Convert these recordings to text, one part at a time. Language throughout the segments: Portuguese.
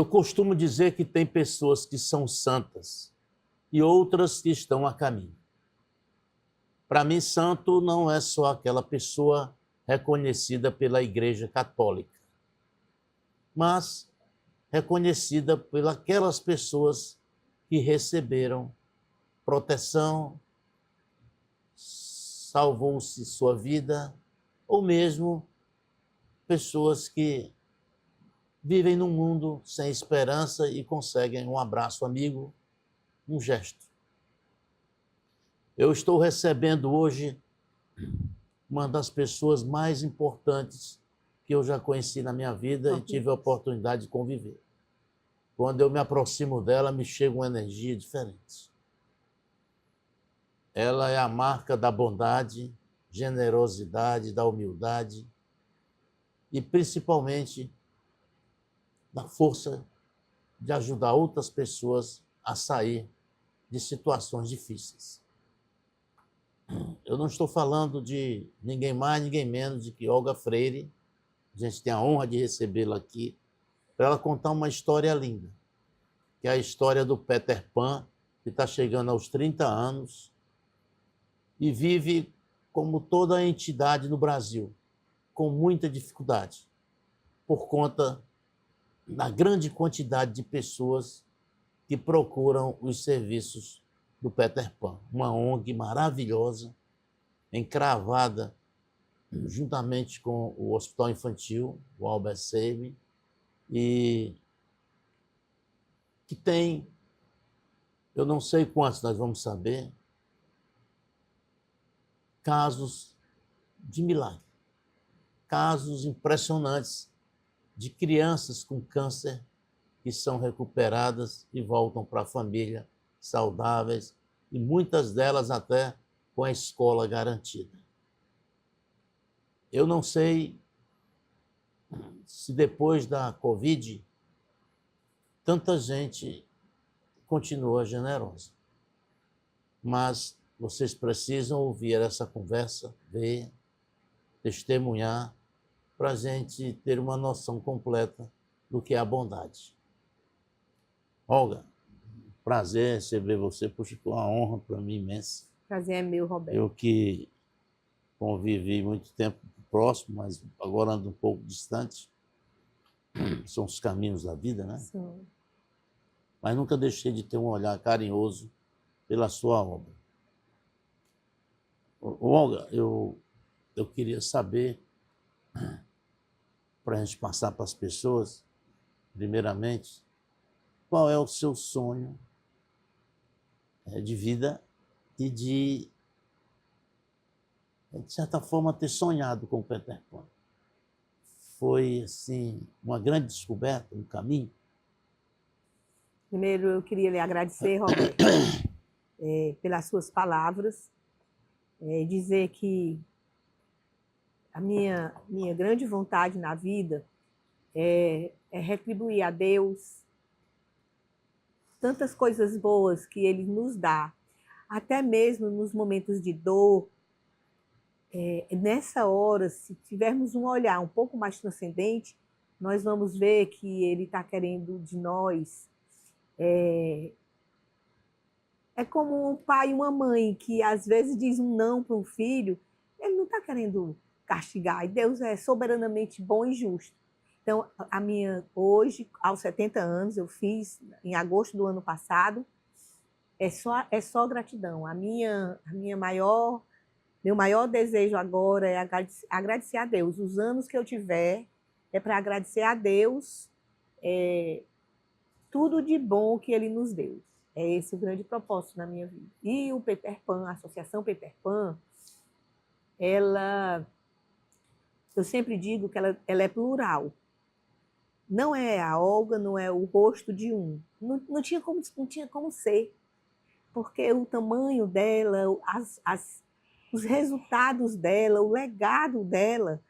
Eu costumo dizer que tem pessoas que são santas e outras que estão a caminho. Para mim, santo não é só aquela pessoa reconhecida pela Igreja Católica, mas reconhecida pelas aquelas pessoas que receberam proteção, salvou-se sua vida, ou mesmo pessoas que vivem num mundo sem esperança e conseguem um abraço amigo, um gesto. Eu estou recebendo hoje uma das pessoas mais importantes que eu já conheci na minha vida e tive a oportunidade de conviver. Quando eu me aproximo dela, me chega uma energia diferente. Ela é a marca da bondade, generosidade, da humildade e, principalmente, da força de ajudar outras pessoas a sair de situações difíceis. Eu não estou falando de ninguém mais, ninguém menos do que Olga Freire. A gente tem a honra de recebê-la aqui para ela contar uma história linda, que é a história do Peter Pan, que está chegando aos 30 anos e vive como toda a entidade no Brasil, com muita dificuldade, por conta da grande quantidade de pessoas que procuram os serviços do Peter Pan, uma ONG maravilhosa, encravada juntamente com o Hospital Infantil, o Albert Sabin, e que tem, eu não sei quantos nós vamos saber, casos de milagre, casos impressionantes de crianças com câncer que são recuperadas e voltam para a família saudáveis, e muitas delas até com a escola garantida. Eu não sei se depois da Covid tanta gente continua generosa, mas vocês precisam ouvir essa conversa, ver, testemunhar, para a gente ter uma noção completa do que é a bondade. Olga, prazer receber você, puxa, foi uma honra para mim imensa. Prazer é meu, Roberto. Eu que convivi muito tempo próximo, mas agora ando um pouco distante. São os caminhos da vida, né? Sim. Mas nunca deixei de ter um olhar carinhoso pela sua obra. Olga, eu queria saber, para a gente passar para as pessoas, primeiramente, qual é o seu sonho de vida e de certa forma, ter sonhado com o Peter Pan. Foi, assim, uma grande descoberta no caminho? Primeiro, eu queria lhe agradecer, Roberto, pelas suas palavras, dizer que a minha grande vontade na vida é retribuir a Deus tantas coisas boas que Ele nos dá, até mesmo nos momentos de dor. Nessa hora, se tivermos um olhar um pouco mais transcendente, nós vamos ver que Ele está querendo de nós. É como um pai e uma mãe que às vezes diz um não para um filho, ele não está querendo castigar, e Deus é soberanamente bom e justo. Então, hoje, aos 70 anos, eu fiz em agosto do ano passado, é só gratidão. Meu maior desejo agora é agradecer a Deus. Os anos que eu tiver é para agradecer a Deus tudo de bom que Ele nos deu. É esse o grande propósito na minha vida. E o Peter Pan, a Associação Peter Pan, eu sempre digo que ela é plural. Não é a Olga, não é o rosto de um. Não tinha como ser. Porque o tamanho dela, os resultados dela, o legado dela,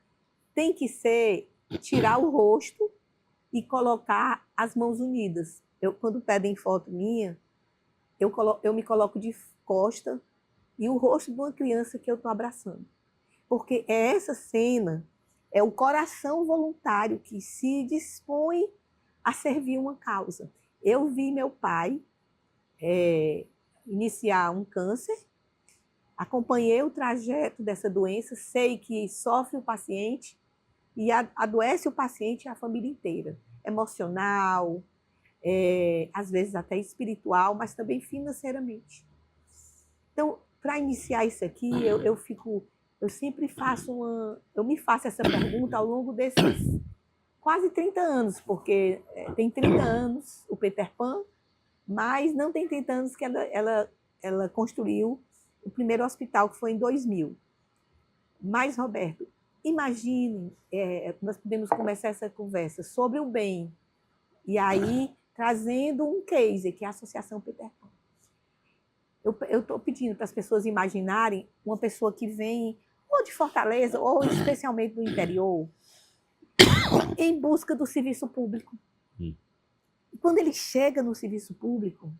tem que ser tirar o rosto e colocar as mãos unidas. Quando pedem foto minha, eu me coloco de costa e o rosto de uma criança que eu estou abraçando. Porque essa cena, é o coração voluntário que se dispõe a servir uma causa. Eu vi meu pai iniciar um câncer, acompanhei o trajeto dessa doença, sei que sofre o paciente e adoece o paciente e a família inteira, emocional, às vezes até espiritual, mas também financeiramente. Então, para iniciar isso aqui, eu sempre eu me faço essa pergunta ao longo desses quase 30 anos, porque tem 30 anos o Peter Pan, mas não tem 30 anos que ela construiu o primeiro hospital, que foi em 2000. Mas, Roberto, imagine, nós podemos começar essa conversa sobre o bem, e aí trazendo um case, que é a Associação Peter Pan. Eu estou pedindo para as pessoas imaginarem uma pessoa que vem ou de Fortaleza, ou especialmente do interior, em busca do serviço público. E quando ele chega no serviço público,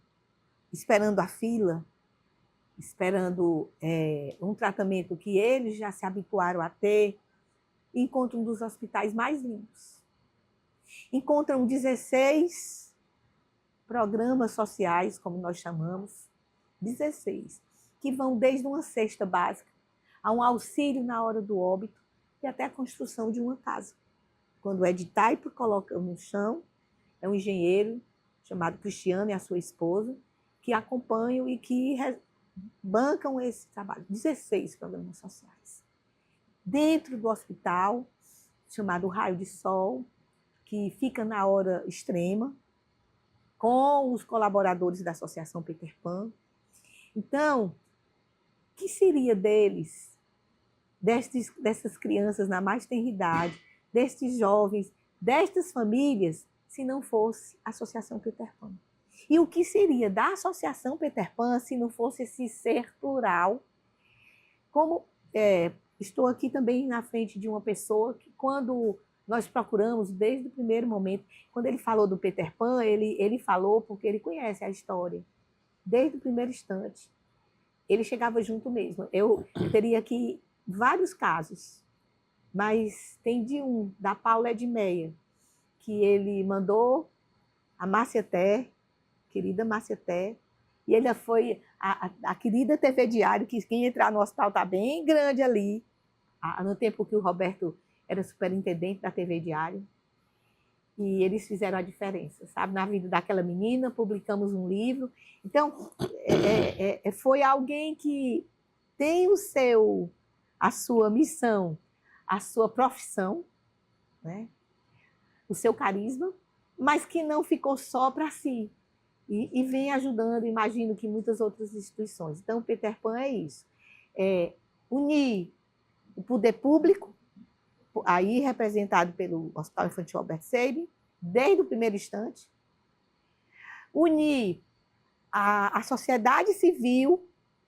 esperando a fila, esperando um tratamento que eles já se habituaram a ter, encontra um dos hospitais mais lindos. Encontram 16 programas sociais, como nós chamamos, 16, que vão desde uma cesta básica a um auxílio na hora do óbito e até a construção de uma casa. Quando é de taipa, coloca no chão, é um engenheiro chamado Cristiano e a sua esposa, que acompanham e que bancam esse trabalho. 16 programas sociais. Dentro do hospital, chamado Raio de Sol, que fica na hora extrema, com os colaboradores da Associação Peter Pan. Então, o que seria deles, dessas crianças na mais tenra idade, destes jovens, destas famílias, se não fosse a Associação Peter Pan? E o que seria da Associação Peter Pan se não fosse esse ser plural? Como estou aqui também na frente de uma pessoa que, quando nós procuramos, desde o primeiro momento, quando ele falou do Peter Pan, ele falou porque ele conhece a história. Desde o primeiro instante, ele chegava junto mesmo. Eu teria aqui vários casos, mas tem da Paula Edmeia, que ele mandou a Márcia Té, querida Márcia Té, e ele foi a querida TV Diário, que quem entrar no hospital está bem grande ali, no tempo que o Roberto era superintendente da TV Diário. E eles fizeram a diferença, sabe? Na vida daquela menina, publicamos um livro. Então, foi alguém que tem a sua missão, a sua profissão, né? O seu carisma, mas que não ficou só para si. E vem ajudando, imagino que muitas outras instituições. Então, o Peter Pan é isso. Unir o poder público, aí representado pelo Hospital Infantil Albert Sabin, desde o primeiro instante, unir a sociedade civil,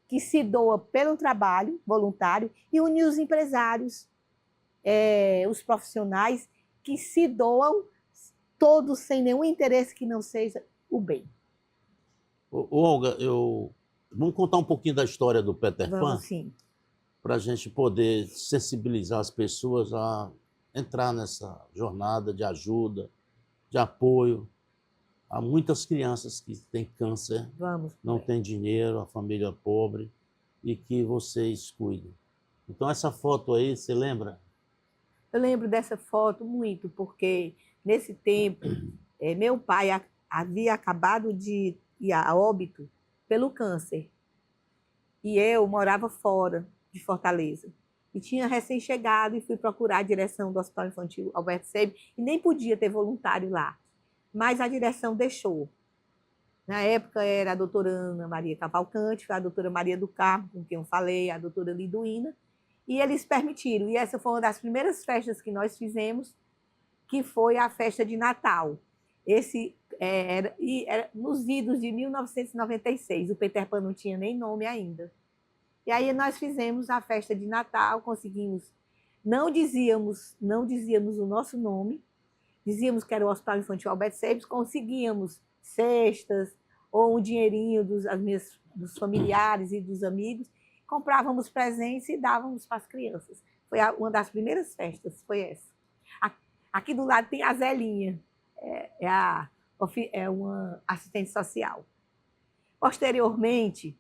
que se doa pelo trabalho voluntário, e unir os empresários, os profissionais, que se doam todos sem nenhum interesse que não seja o bem. Olga, vamos contar um pouquinho da história do Peter Pan? Vamos, sim. Para a gente poder sensibilizar as pessoas a entrar nessa jornada de ajuda, de apoio a muitas crianças que têm câncer, não têm dinheiro, a família pobre, e que vocês cuidam. Então, essa foto aí, você lembra? Eu lembro dessa foto muito, porque nesse tempo, meu pai havia acabado de ir a óbito pelo câncer. E eu morava fora de Fortaleza. E tinha recém-chegado e fui procurar a direção do Hospital Infantil Albert Sabin, e nem podia ter voluntário lá. Mas a direção deixou. Na época era a doutora Ana Maria Cavalcante, a doutora Maria do Carmo, com quem eu falei, a doutora Liduína, e eles permitiram. E essa foi uma das primeiras festas que nós fizemos, que foi a festa de Natal. Era nos idos de 1996, o Peter Pan não tinha nem nome ainda. E aí nós fizemos a festa de Natal, conseguimos, não dizíamos o nosso nome, dizíamos que era o Hospital Infantil Albert Sabin, conseguíamos cestas ou um dinheirinho dos familiares e dos amigos, comprávamos presentes e dávamos para as crianças. Foi uma das primeiras festas, foi essa. Aqui do lado tem a Zelinha. é uma assistente social. Posteriormente,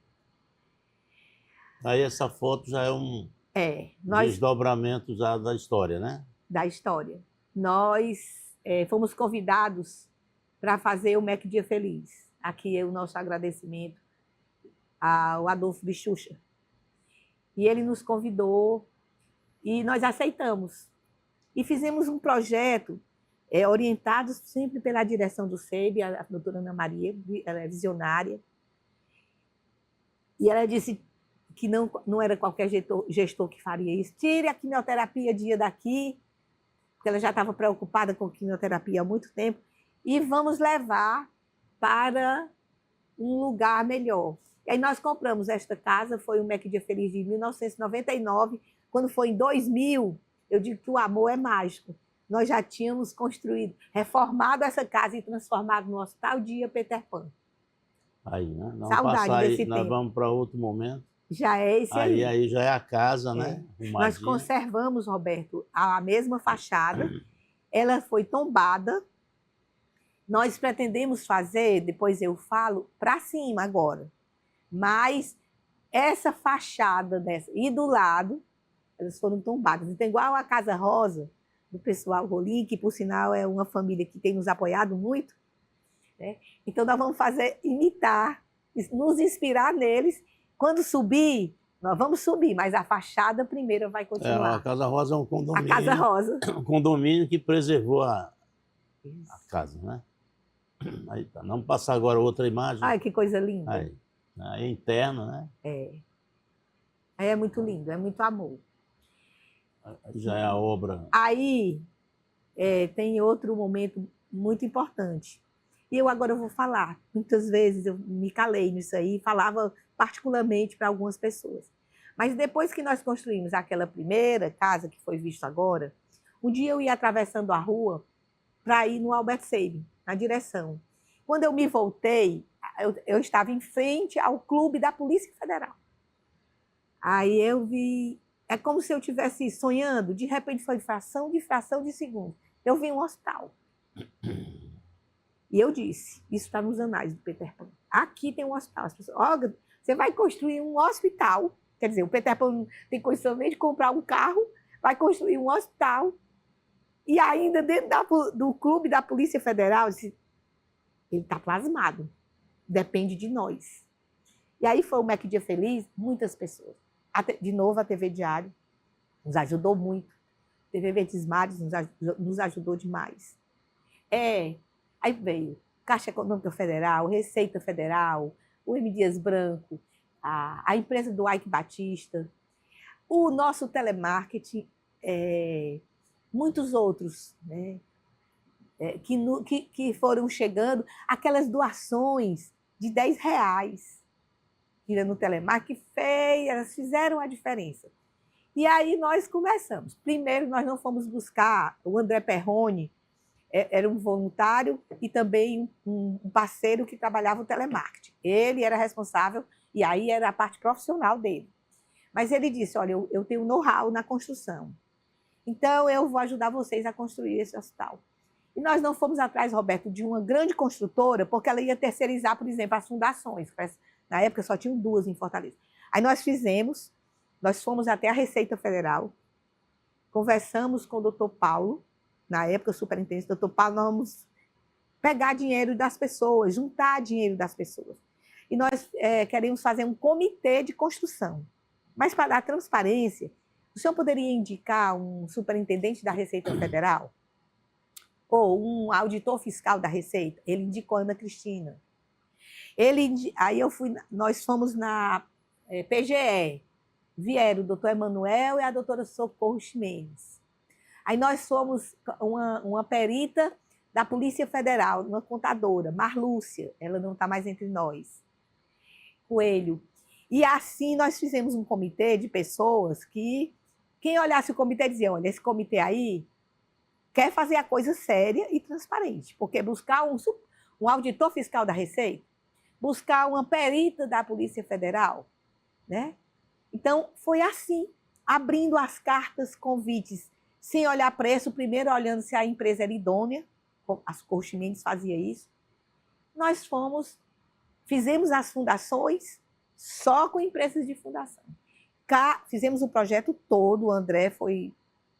Aí essa foto já é um nós desdobramento já da história, né? da história. Nós fomos convidados para fazer o MEC Dia Feliz. Aqui é o nosso agradecimento ao Adolfo Bichucha. E ele nos convidou e nós aceitamos. E fizemos um projeto orientado sempre pela direção do SEB, a doutora Ana Maria, ela é visionária. E ela disse que não era qualquer gestor que faria isso. Tire a quimioterapia dia daqui, porque ela já estava preocupada com quimioterapia há muito tempo, e vamos levar para um lugar melhor. E aí nós compramos esta casa, foi o MEC Dia Feliz de 1999. Quando foi em 2000, eu digo que o amor é mágico. Nós já tínhamos construído, reformado essa casa e transformado no Hospital Dia Peter Pan. Aí, né? Vamos Saudade passar aí, desse nós tempo. vamos para outro momento. Já é esse aí. Aí já é a casa, né? Nós Arrumadinha. conservamos, Roberto, a mesma fachada. Ela foi tombada. Nós pretendemos fazer, depois eu falo, para cima agora. Mas essa fachada dessa e do lado, elas foram tombadas. Então, igual a Casa Rosa, do pessoal Rolim, que por sinal é uma família que tem nos apoiado muito, né? Então nós vamos imitar, nos inspirar neles. Quando subir, nós vamos subir, mas a fachada primeiro vai continuar. A Casa Rosa é um condomínio. A Casa Rosa. Um condomínio que preservou a casa, né? Aí tá. Vamos passar agora outra imagem. Ai, que coisa linda. Aí é interno, né? Aí é muito lindo, é muito amor. Aí já é a obra. Aí tem outro momento muito importante. E eu agora vou falar. Muitas vezes eu me calei nisso aí, falava particularmente para algumas pessoas. Mas depois que nós construímos aquela primeira casa que foi vista agora, um dia eu ia atravessando a rua para ir no Albert Sabin, na direção. Quando eu me voltei, eu estava em frente ao clube da Polícia Federal. Aí eu vi, é como se eu estivesse sonhando, de repente foi fração de segundo. Eu vi um hospital. E eu disse, isso está nos anais do Peter Pan. Aqui tem um hospital. As pessoas, Olga, você vai construir um hospital. Quer dizer, o Peter Pan não tem condição nem de comprar um carro, vai construir um hospital. E ainda dentro do clube da Polícia Federal, ele está plasmado. Depende de nós. E aí foi o MEC Dia Feliz, muitas pessoas. De novo, a TV Diário nos ajudou muito. A TV Verdes Mares nos ajudou demais. Aí veio Caixa Econômica Federal, Receita Federal, o M. Dias Branco, a empresa do Ike Batista, o nosso telemarketing, muitos outros, né, que foram chegando, aquelas doações de R$10 no telemarketing, elas fizeram a diferença. E aí nós começamos. Primeiro, nós não fomos buscar o André Perrone, era um voluntário e também um parceiro que trabalhava o telemarketing. Ele era responsável, e aí era a parte profissional dele. Mas ele disse, olha, eu tenho know-how na construção, então eu vou ajudar vocês a construir esse hospital. E nós não fomos atrás, Roberto, de uma grande construtora, porque ela ia terceirizar, por exemplo, as fundações. Na época só tinham 2 em Fortaleza. Aí nós fomos até a Receita Federal, conversamos com o doutor Paulo, na época, o superintendente, doutor Paulo, nós vamos pegar dinheiro das pessoas, juntar dinheiro das pessoas. E nós queremos fazer um comitê de construção. Mas, para dar transparência, o senhor poderia indicar um superintendente da Receita Federal? Ou um auditor fiscal da Receita? Ele indicou a Ana Cristina. Aí nós fomos na PGE. Vieram o doutor Emanuel e a doutora Socorro Ximenes. Aí nós fomos uma perita da Polícia Federal, uma contadora, Marlúcia, ela não está mais entre nós, Coelho. E assim nós fizemos um comitê de pessoas que, quem olhasse o comitê dizia, olha, esse comitê aí quer fazer a coisa séria e transparente, porque buscar um auditor fiscal da Receita, buscar uma perita da Polícia Federal, né? Então, foi assim, abrindo as cartas, convites, sem olhar preço, primeiro olhando se a empresa era idônea, as Cortes Mendes fazia isso. Nós fizemos as fundações só com empresas de fundação. Fizemos o projeto todo, o André foi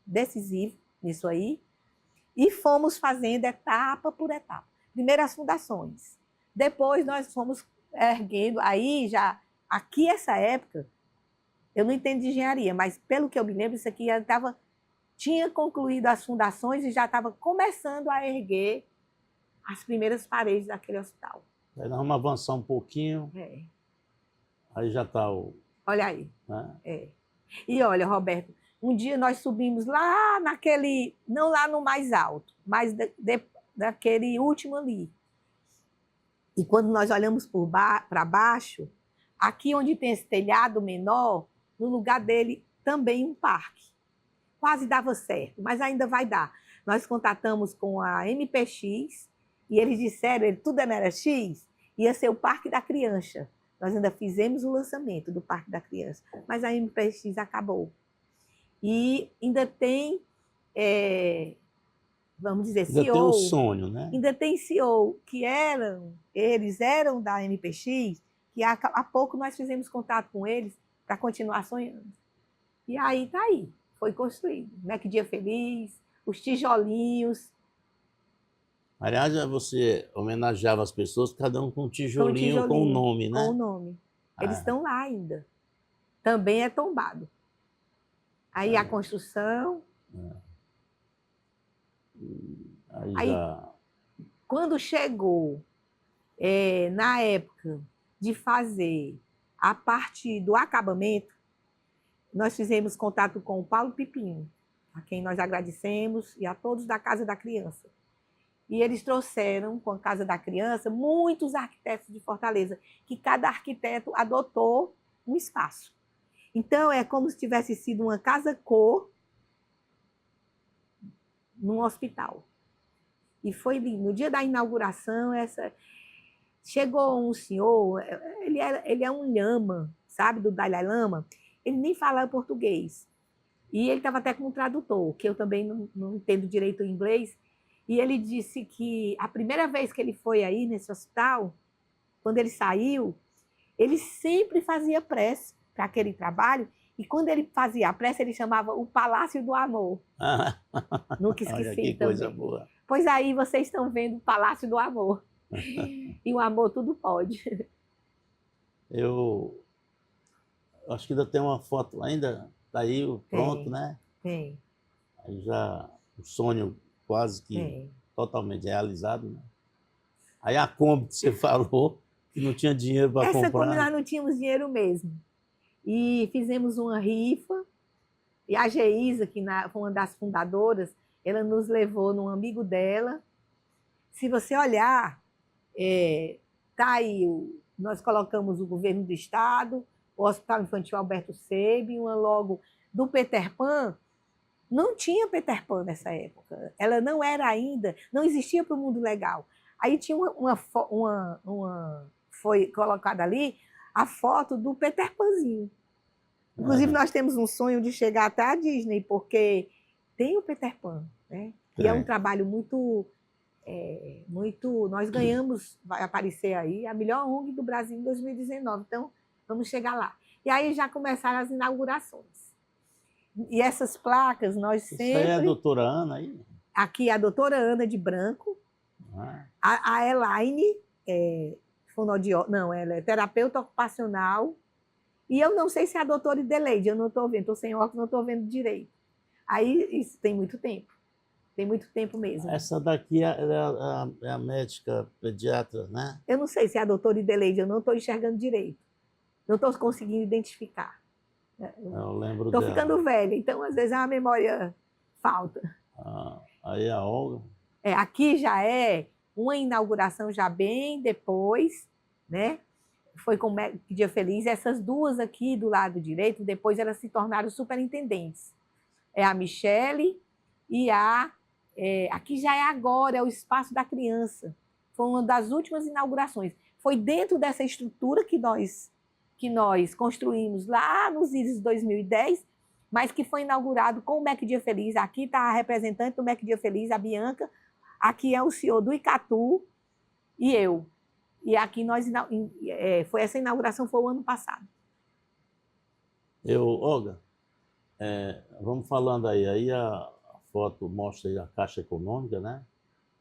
decisivo nisso aí, e fomos fazendo etapa por etapa. Primeiro as fundações, depois nós fomos erguendo, aí já, aqui essa época, eu não entendo de engenharia, mas pelo que eu me lembro, isso aqui tinha concluído as fundações e já estava começando a erguer as primeiras paredes daquele hospital. Aí nós vamos avançar um pouquinho, aí já está o... Olha aí. Né? E olha, Roberto, um dia nós subimos lá naquele, não lá no mais alto, mas daquele último ali. E quando nós olhamos para baixo, aqui onde tem esse telhado menor, no lugar dele também um parque. Quase dava certo, mas ainda vai dar. Nós contatamos com a MPX e eles disseram, tudo era X, ia ser o Parque da Criança. Nós ainda fizemos o lançamento do Parque da Criança, mas a MPX acabou. E ainda tem, vamos dizer, ainda CEO. Tem um sonho, né? Ainda tem CEO, que eles eram da MPX, que há pouco nós fizemos contato com eles para continuar sonhando. E aí está aí, foi construído. Mac Dia Feliz, os tijolinhos. Aliás, você homenageava as pessoas, cada um com um tijolinho com o nome, né? Com o nome. Eles estão lá ainda. Também é tombado. Aí a construção. Aí quando chegou, na época de fazer a parte do acabamento, nós fizemos contato com o Paulo Pipinho, a quem nós agradecemos, e a todos da Casa da Criança. E eles trouxeram, com a Casa da Criança, muitos arquitetos de Fortaleza, que cada arquiteto adotou um espaço. Então, é como se tivesse sido uma casa-cor num hospital. E foi lindo. No dia da inauguração, chegou um senhor, ele é um lama, sabe, do Dalai Lama. Ele nem fala português. E ele estava até com um tradutor, que eu também não entendo direito o inglês. E ele disse que a primeira vez que ele foi aí nesse hospital, quando ele saiu, ele sempre fazia prece para aquele trabalho, e quando ele fazia a prece, ele chamava o Palácio do Amor. Nunca esqueci. Olha, que também. Coisa boa. Pois aí vocês estão vendo o Palácio do Amor. E o amor tudo pode. Eu acho que ainda tem uma foto, ainda está aí pronto, né? Tem. Aí já o sonho quase que totalmente realizado, né? Aí a Kombi que você falou, que não tinha dinheiro para comprar. Essa Kombi nós não tínhamos dinheiro mesmo. E fizemos uma rifa, e a Geisa, que foi uma das fundadoras, ela nos levou num amigo dela. Se você olhar, tá aí, nós colocamos o governo do estado, o Hospital Infantil Alberto Seib, uma logo do Peter Pan. Não tinha Peter Pan nessa época. Ela não era ainda, não existia para o mundo legal. Aí tinha foi colocada ali a foto do Peter Panzinho. Inclusive, nós temos um sonho de chegar até a Disney, porque tem o Peter Pan, né? E é um trabalho muito... Nós ganhamos, vai aparecer aí, a melhor ONG do Brasil em 2019. Então, vamos chegar lá. E aí já começaram as inaugurações. E essas placas, nós sempre... Isso aí é a doutora Ana aí? Aqui é a doutora Ana de branco. A Elaine, não, ela é terapeuta ocupacional. E eu não sei se é a doutora Ideleide, eu não estou vendo, estou sem óculos, não estou vendo direito. Aí, isso tem muito tempo. Tem muito tempo mesmo. Essa daqui é a médica pediatra, né? Eu não sei se é a doutora Ideleide, eu não estou enxergando direito. Não estou conseguindo identificar. Eu lembro dela. Estou ficando velha, então às vezes a memória falta. Aí a Olga. Aqui já é uma inauguração já bem depois, né? Foi com o Mac Dia Feliz. Essas duas aqui do lado direito, depois elas se tornaram superintendentes. É a Michele e aqui já é agora, é o Espaço da Criança. Foi uma das últimas inaugurações. Foi dentro dessa estrutura que nós construímos lá nos Iris 2010, mas que foi inaugurado com o Mac Dia Feliz. Aqui está a representante do Mac Dia Feliz, a Bianca. aqui é o senhor do Icatu e eu. E aqui foi essa inauguração foi o ano passado. Olga, vamos falando aí. Aí a foto mostra aí a Caixa Econômica, né?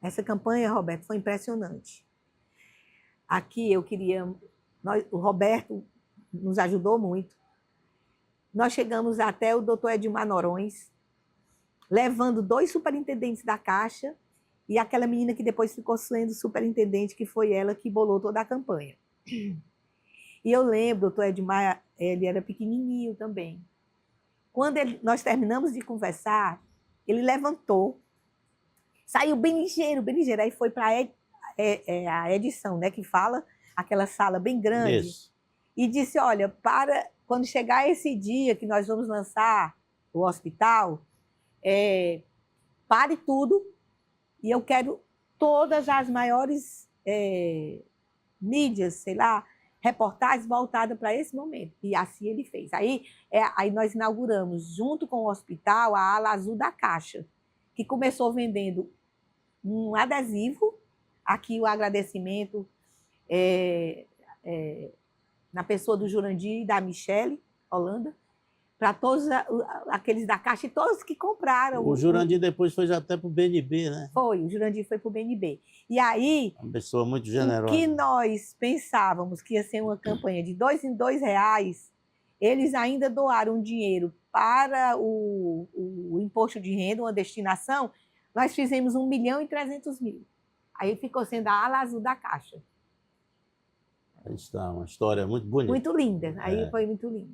Essa campanha, Roberto, foi impressionante. Aqui eu queria... o Roberto nos ajudou muito. Nós chegamos até o doutor Edmar Norões, levando 2 superintendentes da Caixa e aquela menina que depois ficou sendo superintendente, que foi ela que bolou toda a campanha. E eu lembro, o doutor Edmar, ele era pequenininho também. Quando nós terminamos de conversar, ele levantou, saiu bem ligeiro, aí foi para a edição, né, que fala, aquela sala bem grande, Isso. E disse, olha, quando chegar esse dia que nós vamos lançar o hospital, pare tudo e eu quero todas as maiores mídias, sei lá, reportagens voltadas para esse momento. E assim ele fez. Aí nós inauguramos, junto com o hospital, a ala azul da Caixa, que começou vendendo um adesivo, aqui o agradecimento na pessoa do Jurandir e da Michele Holanda, para todos aqueles da Caixa e todos que compraram. O Jurandir depois foi até para o BNB, né? Foi, o Jurandir foi para o BNB. E aí... Uma pessoa muito generosa. O que nós pensávamos que ia ser uma campanha de 2 em 2 reais, eles ainda doaram dinheiro para o imposto de renda, uma destinação, nós fizemos 1.300.000. Aí ficou sendo a ala azul da Caixa. Aí está, uma história muito bonita. Muito linda, aí foi muito linda.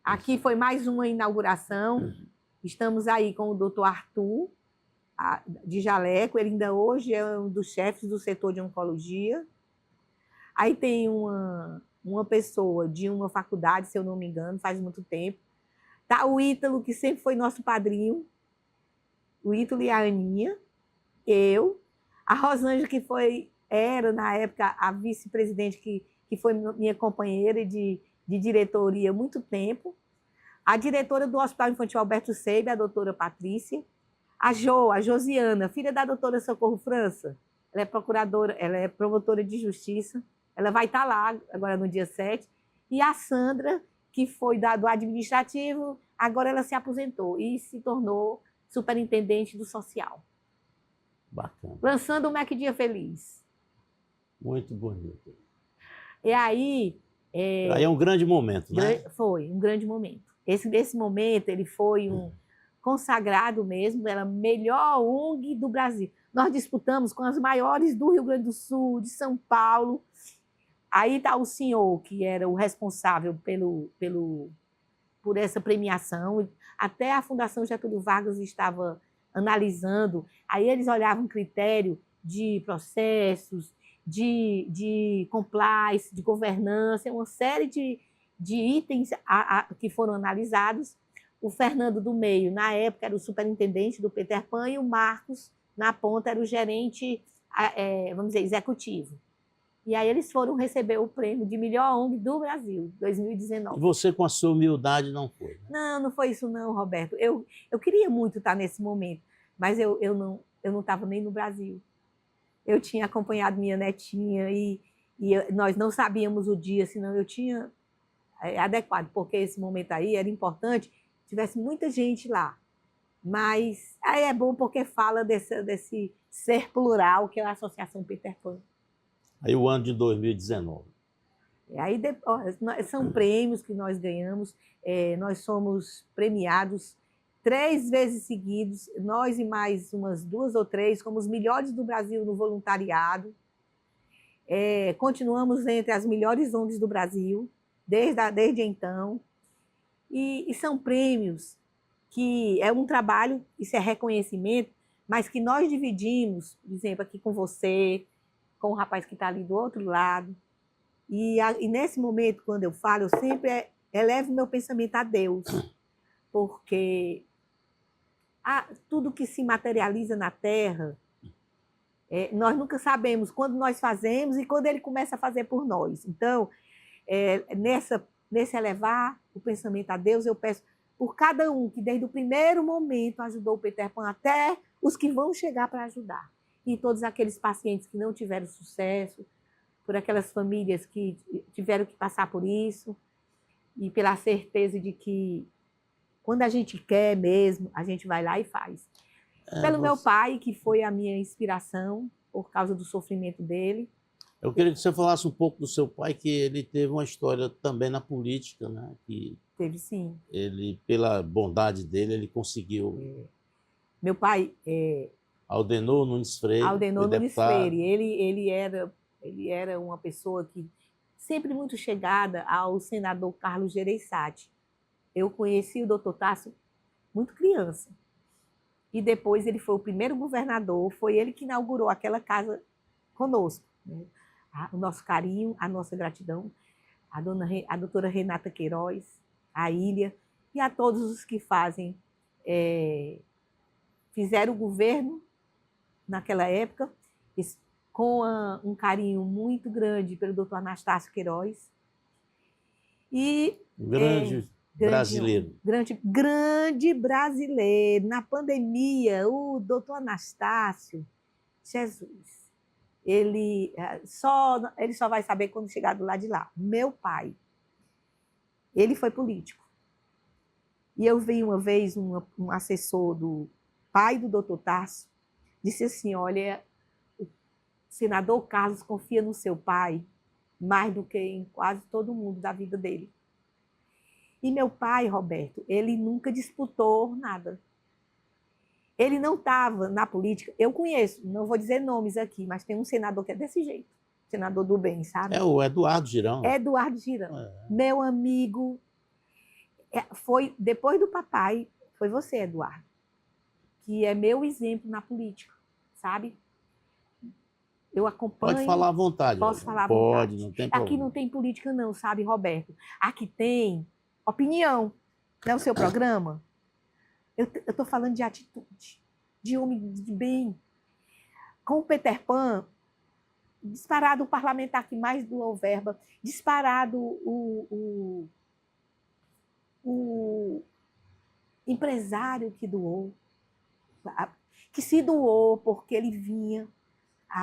Aqui foi mais uma inauguração, estamos aí com o doutor Arthur, de Jaleco, ele ainda hoje é um dos chefes do setor de oncologia. Aí tem uma pessoa de uma faculdade, se eu não me engano, faz muito tempo. Tá o Ítalo, que sempre foi nosso padrinho, o Ítalo e a Aninha, eu, a Rosângela, que era, na época, a vice-presidente, que foi minha companheira de diretoria há muito tempo, a diretora do Hospital Infantil Alberto Seib, a doutora Patrícia, a Josiana, filha da doutora Socorro França, ela é procuradora, ela é promotora de justiça, ela vai estar lá agora no dia 7, e a Sandra, que foi do administrativo, agora ela se aposentou e se tornou superintendente do social. Bacana. Lançando o MEC Dia Feliz. Muito bonito. E aí... Aí é um grande momento, né? Foi um grande momento. Esse momento ele foi consagrado mesmo, era a melhor ONG do Brasil. Nós disputamos com as maiores do Rio Grande do Sul, de São Paulo. Aí está o senhor, que era o responsável por essa premiação. Até a Fundação Getúlio Vargas estava analisando. Aí eles olhavam critério de processos, de compliance, de governança, uma série de itens que foram analisados. O Fernando do Meio, na época, era o superintendente do Peter Pan, e o Marcos, na ponta, era o gerente, vamos dizer, executivo. E aí eles foram receber o prêmio de melhor ONG do Brasil, 2019. E você, com a sua humildade, não foi? Né? Não foi isso não, Roberto. Eu queria muito estar nesse momento, mas eu não estava nem no Brasil. Eu tinha acompanhado minha netinha e nós não sabíamos o dia, senão eu tinha adequado, porque esse momento aí era importante, tivesse muita gente lá. Mas aí é bom porque fala desse ser plural que é a Associação Peter Pan. Aí o ano de 2019. Aí depois, são prêmios que nós ganhamos, nós somos premiados 3 vezes seguidos, nós e mais umas 2 ou 3, como os melhores do Brasil no voluntariado. Continuamos entre as melhores ONGs do Brasil, desde então. E são prêmios que é um trabalho, isso é reconhecimento, mas que nós dividimos, por exemplo, aqui com você, com o rapaz que está ali do outro lado. E nesse momento, quando eu falo, eu sempre elevo meu pensamento a Deus, porque tudo que se materializa na Terra, nós nunca sabemos quando nós fazemos e quando Ele começa a fazer por nós. Então, nesse elevar o pensamento a Deus, eu peço por cada um que desde o primeiro momento ajudou o Peter Pan até os que vão chegar para ajudar. E todos aqueles pacientes que não tiveram sucesso, por aquelas famílias que tiveram que passar por isso, e pela certeza de que quando a gente quer mesmo, a gente vai lá e faz. Pelo meu pai, que foi a minha inspiração, por causa do sofrimento dele. Eu queria que você falasse um pouco do seu pai, que ele teve uma história também na política, né? Que Teve sim. ele, pela bondade dele, ele conseguiu. Meu pai, Aldenor Nunes Freire, Aldenor foi Nunes deputado. Freire, ele era uma pessoa que sempre muito chegada ao senador Carlos Gereissati. Eu conheci o doutor Tasso muito criança. E depois ele foi o primeiro governador, foi ele que inaugurou aquela casa conosco. Né? O nosso carinho, a nossa gratidão, a doutora Renata Queiroz, a Ilha, e a todos os que fizeram o governo naquela época, com um carinho muito grande pelo doutor Anastácio Queiroz. E Grande brasileiro. Grande brasileiro. Na pandemia, o doutor Anastácio, Jesus, ele só vai saber quando chegar do lado de lá. Meu pai, ele foi político. E eu vi uma vez um assessor do pai do doutor Tasso, disse assim, olha, o senador Carlos confia no seu pai mais do que em quase todo mundo da vida dele. E meu pai, Roberto, ele nunca disputou nada. Ele não estava na política. Eu conheço, não vou dizer nomes aqui, mas tem um senador que é desse jeito. Senador do bem, sabe? É o Eduardo Girão. Eduardo Girão. Meu amigo. Foi depois do papai, foi você, Eduardo, que é meu exemplo na política, sabe? Eu acompanho. Pode falar à vontade. Posso falar à vontade. vontade. Não tem problema. Aqui não tem política não, sabe, Roberto? Aqui tem opinião. Não é o seu programa? Eu estou falando de atitude, de homem de bem. Com o Peter Pan, disparado o parlamentar que mais doou verba, disparado o empresário que doou, que se doou porque ele vinha,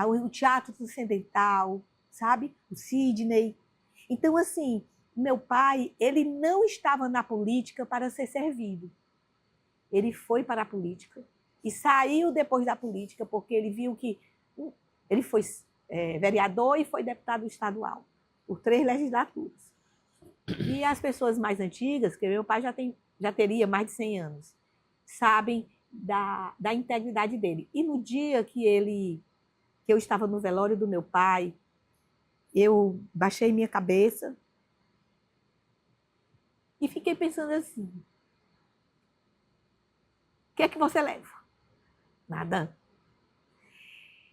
o Teatro Transcendental, sabe? O Sidney. Então, assim, meu pai, ele não estava na política para ser servido. Ele foi para a política e saiu depois da política porque ele viu que ele foi vereador e foi deputado estadual por 3 legislaturas. E as pessoas mais antigas, que meu pai já teria mais de 100 anos, sabem da integridade dele. E no dia que eu estava no velório do meu pai, eu baixei minha cabeça e fiquei pensando assim, o que é que você leva? Nada.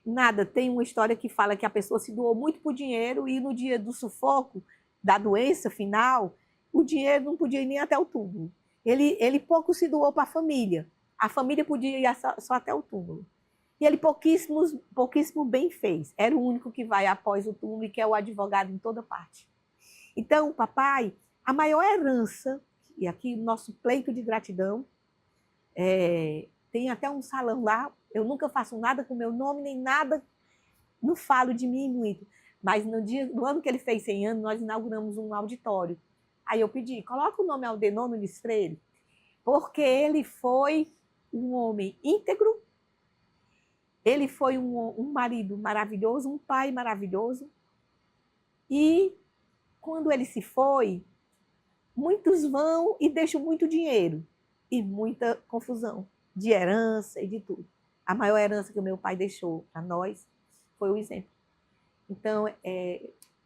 Nada. Tem uma história que fala que a pessoa se doou muito por dinheiro e no dia do sufoco, da doença final, o dinheiro não podia ir nem até o túmulo. Ele pouco se doou para a família. A família podia ir só até o túmulo. E ele pouquíssimo bem fez. Era o único que vai após o túmulo e que é o advogado em toda parte. Então, papai, a maior herança, e aqui o nosso pleito de gratidão, tem até um salão lá, eu nunca faço nada com meu nome, nem nada, não falo de mim muito. Mas no ano que ele fez 100 anos, nós inauguramos um auditório. Aí eu pedi, coloca o nome Aldenor Nunes Freire, porque ele foi um homem íntegro, ele foi um marido maravilhoso, um pai maravilhoso. E quando ele se foi, muitos vão e deixam muito dinheiro e muita confusão de herança e de tudo. A maior herança que o meu pai deixou para nós foi o exemplo. Então,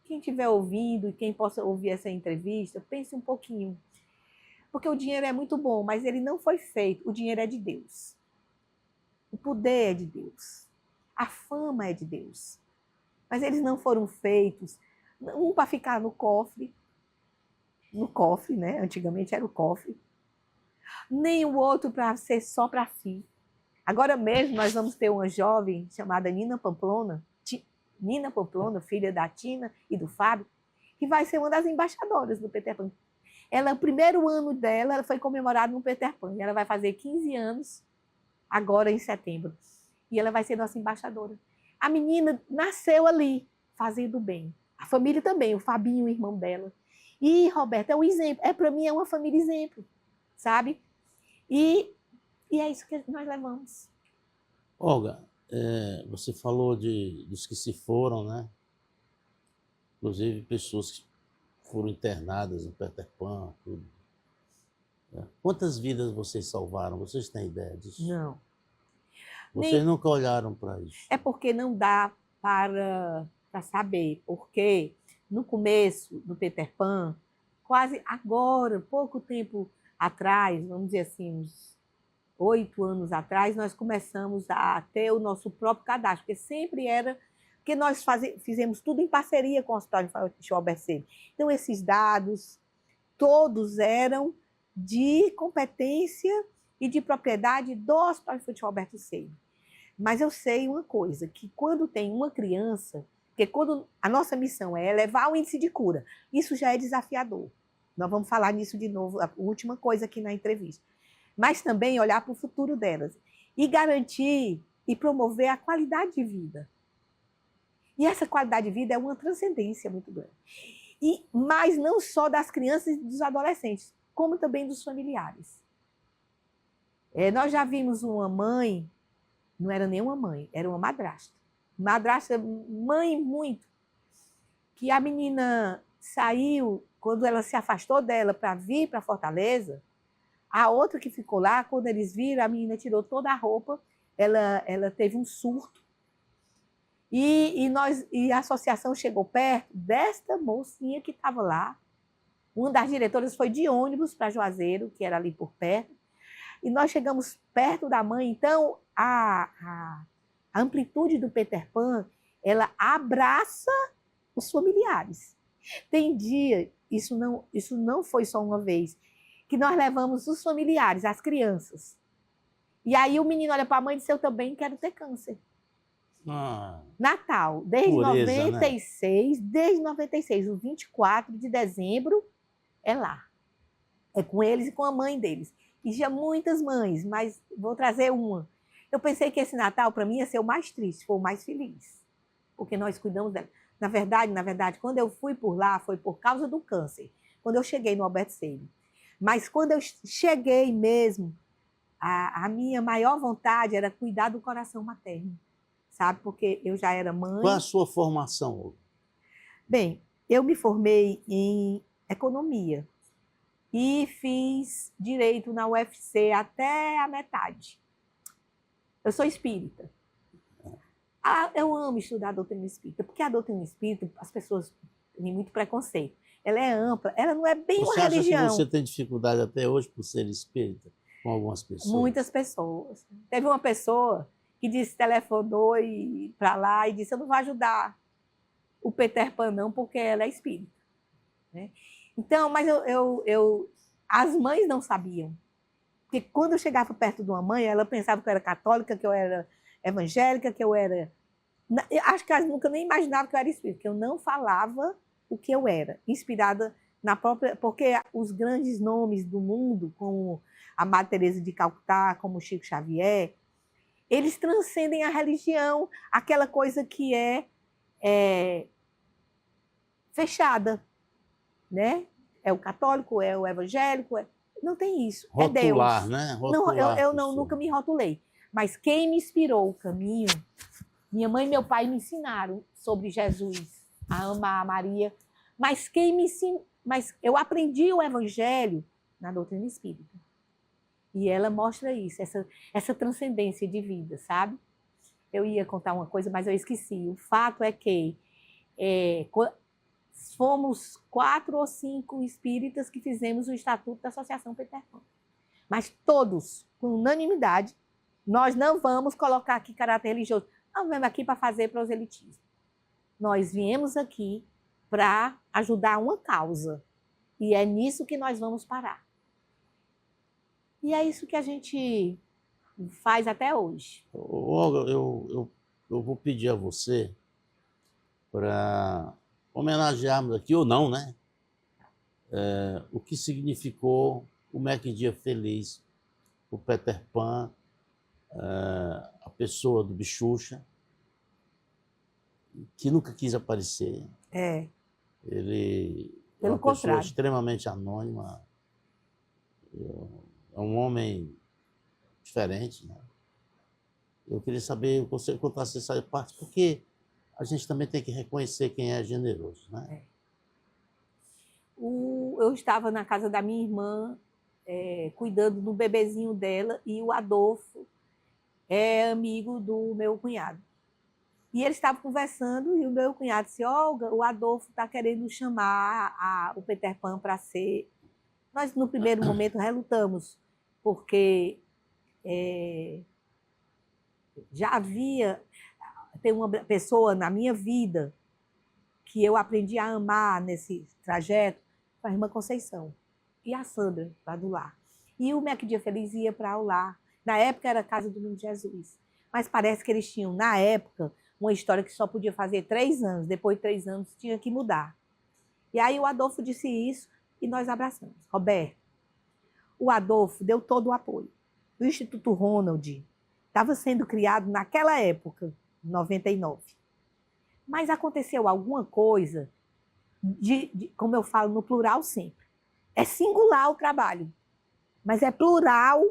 quem estiver ouvindo e quem possa ouvir essa entrevista, pense um pouquinho. Porque o dinheiro é muito bom, mas ele não foi feito. O dinheiro é de Deus. O poder é de Deus. A fama é de Deus. Mas eles não foram feitos, um para ficar no cofre, né? Antigamente era o cofre, nem o outro para ser só para si. Agora mesmo nós vamos ter uma jovem chamada Nina Pamplona, filha da Tina e do Fábio, que vai ser uma das embaixadoras do Peter Pan. o primeiro ano dela foi comemorado no Peter Pan. Ela vai fazer 15 anos agora em setembro. E ela vai ser nossa embaixadora. A menina nasceu ali, fazendo bem. A família também, o Fabinho, o irmão dela. E, Roberto, é um exemplo. Para mim, é uma família exemplo, sabe? E é isso que nós levamos. Olga, você falou dos que se foram, né? Inclusive pessoas que foram internadas no Peter Pan, tudo. Quantas vidas vocês salvaram? Vocês têm ideia disso? Não. Vocês nunca olharam para isso? É porque não dá para saber, porque no começo do Peter Pan, quase agora, pouco tempo atrás, vamos dizer assim, uns 8 anos atrás, nós começamos a ter o nosso próprio cadastro, porque sempre era que nós fizemos tudo em parceria com o Hospital Infantil Albert Sabin. Então, esses dados todos eram de competência e de propriedade do Hospital Infantil Albert Sabin. Mas eu sei uma coisa, que quando tem uma criança, porque quando a nossa missão é elevar o índice de cura, isso já é desafiador. Nós vamos falar nisso de novo, a última coisa aqui na entrevista. Mas também olhar para o futuro delas e garantir e promover a qualidade de vida. E essa qualidade de vida é uma transcendência muito grande. Mas não só das crianças e dos adolescentes, como também dos familiares. Nós já vimos uma mãe, não era nem uma mãe, era uma madrasta. Madrasta, mãe muito, que a menina saiu, quando ela se afastou dela para vir para Fortaleza, a outra que ficou lá, quando eles viram, a menina tirou toda a roupa, ela teve um surto. E a associação chegou perto desta mocinha que estava lá. Uma das diretoras foi de ônibus para Juazeiro, que era ali por perto. E nós chegamos perto da mãe. Então, a amplitude do Peter Pan, ela abraça os familiares. Tem dia, isso não foi só uma vez, que nós levamos os familiares, as crianças. E aí o menino olha para a mãe e diz, eu também quero ter câncer. Natal, desde pureza, 96, né? Desde 96, o 24 de dezembro é lá. É com eles e com a mãe deles. E já muitas mães, mas vou trazer uma. Eu pensei que esse Natal, para mim, ia ser o mais triste, foi o mais feliz. Porque nós cuidamos dela. Na verdade, quando eu fui por lá, foi por causa do câncer. Quando eu cheguei no Albert Sabin. Mas quando eu cheguei mesmo, a minha maior vontade era cuidar do coração materno. Sabe? Porque eu já era mãe. Qual a sua formação? Bem, eu me formei em economia e fiz direito na UFC até a metade. Eu sou espírita. Eu amo estudar a doutrina espírita, porque a doutrina espírita, as pessoas têm muito preconceito. Ela é ampla, ela não é bem uma religião. Você acha que você tem dificuldade até hoje por ser espírita com algumas pessoas? Muitas pessoas. Teve uma pessoa que telefonou para lá e disse, eu não vou ajudar o Peter Pan não, porque ela é espírita. Né? Então, mas as mães não sabiam. Porque quando eu chegava perto de uma mãe, ela pensava que eu era católica, que eu era evangélica, que eu era... Acho que elas nunca nem imaginavam que eu era espírita, que eu não falava o que eu era, inspirada na própria... Porque os grandes nomes do mundo, como a Madre Teresa de Calcutá, como Chico Xavier, eles transcendem a religião, aquela coisa que é fechada, né? É o católico, é o evangélico, não tem isso. Rotular, é Deus. Né? Rotular, eu nunca me rotulei. Mas quem me inspirou o caminho, minha mãe e meu pai me ensinaram sobre Jesus, a amar a Maria. Mas eu aprendi o evangelho na doutrina espírita. E ela mostra isso, essa transcendência de vida, sabe? Eu ia contar uma coisa, mas eu esqueci. O fato é que fomos 4 ou 5 espíritas que fizemos o Estatuto da Associação Peter Pan. Mas todos, com unanimidade, nós não vamos colocar aqui caráter religioso. Nós viemos aqui para fazer proselitismo. Nós viemos aqui para ajudar uma causa. E é nisso que nós vamos parar. E é isso que a gente faz até hoje. Olga, eu vou pedir a você para homenagearmos aqui, ou não, né? o que significou o Mac Dia Feliz, o Peter Pan, a pessoa do Bichucha, que nunca quis aparecer. É, Ele é pelo uma pessoa contrário. extremamente anônima, é um homem diferente, né? Eu queria saber, você contasse essa parte, porque a gente também tem que reconhecer quem é generoso, né? Eu estava na casa da minha irmã, cuidando do bebezinho dela, e o Adolfo é amigo do meu cunhado. E eles estavam conversando, e o meu cunhado disse: Olga, o Adolfo está querendo chamar o Peter Pan para ser. Nós, no primeiro momento, relutamos, porque já havia. Tem uma pessoa na minha vida que eu aprendi a amar nesse trajeto, foi a irmã Conceição e a Sandra, lá do lar. E o Mac Dia Feliz ia para o lar. Na época era a Casa do Menino Jesus. Mas parece que eles tinham, na época, uma história que só podia fazer 3 anos. Depois de 3 anos, tinha que mudar. E aí o Adolfo disse isso e nós abraçamos. Roberto, o Adolfo deu todo o apoio. O Instituto Ronald estava sendo criado naquela época, em 99. Mas aconteceu alguma coisa, como eu falo, no plural sempre. É singular o trabalho, mas é plural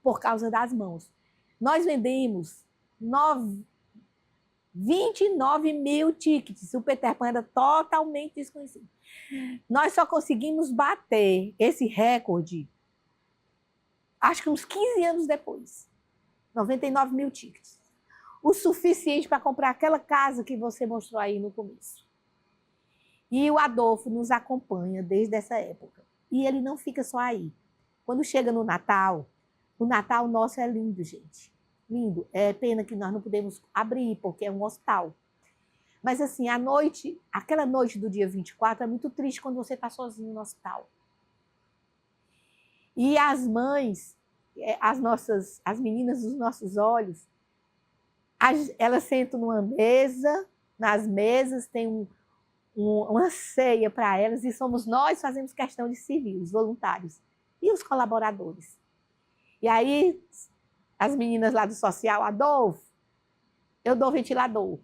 por causa das mãos. Nós vendemos 29 mil tickets. O Peter Pan era totalmente desconhecido. Nós só conseguimos bater esse recorde, acho que uns 15 anos depois. 99 mil tickets. O suficiente para comprar aquela casa que você mostrou aí no começo. E o Adolfo nos acompanha desde essa época. E ele não fica só aí. Quando chega no Natal, o Natal nosso é lindo, gente. Lindo. É pena que nós não podemos abrir, porque é um hospital. Mas assim, a noite, aquela noite do dia 24 é muito triste quando você está sozinho no hospital. E as mães, as meninas dos nossos olhos, elas sentam numa mesa, nas mesas tem uma ceia para elas, e somos nós que fazemos questão de servir, os voluntários e os colaboradores. E aí, as meninas lá do social, Adolfo, eu dou ventilador.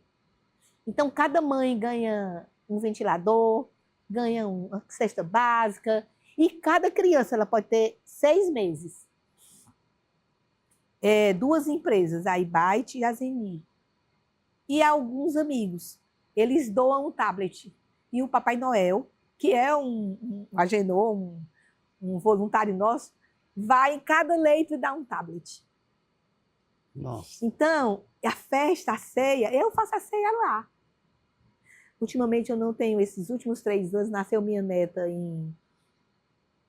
Então, cada mãe ganha um ventilador, ganha uma cesta básica, e cada criança ela pode ter 6 meses. 2 empresas, a Ibite e a Zeni. E alguns amigos, eles doam um tablet. E o Papai Noel, que é um Agenor, um voluntário nosso, vai em cada leito e dá um tablet. Nossa. Então, a festa, a ceia, eu faço a ceia lá. Ultimamente eu não tenho, esses últimos 3 anos, nasceu minha neta em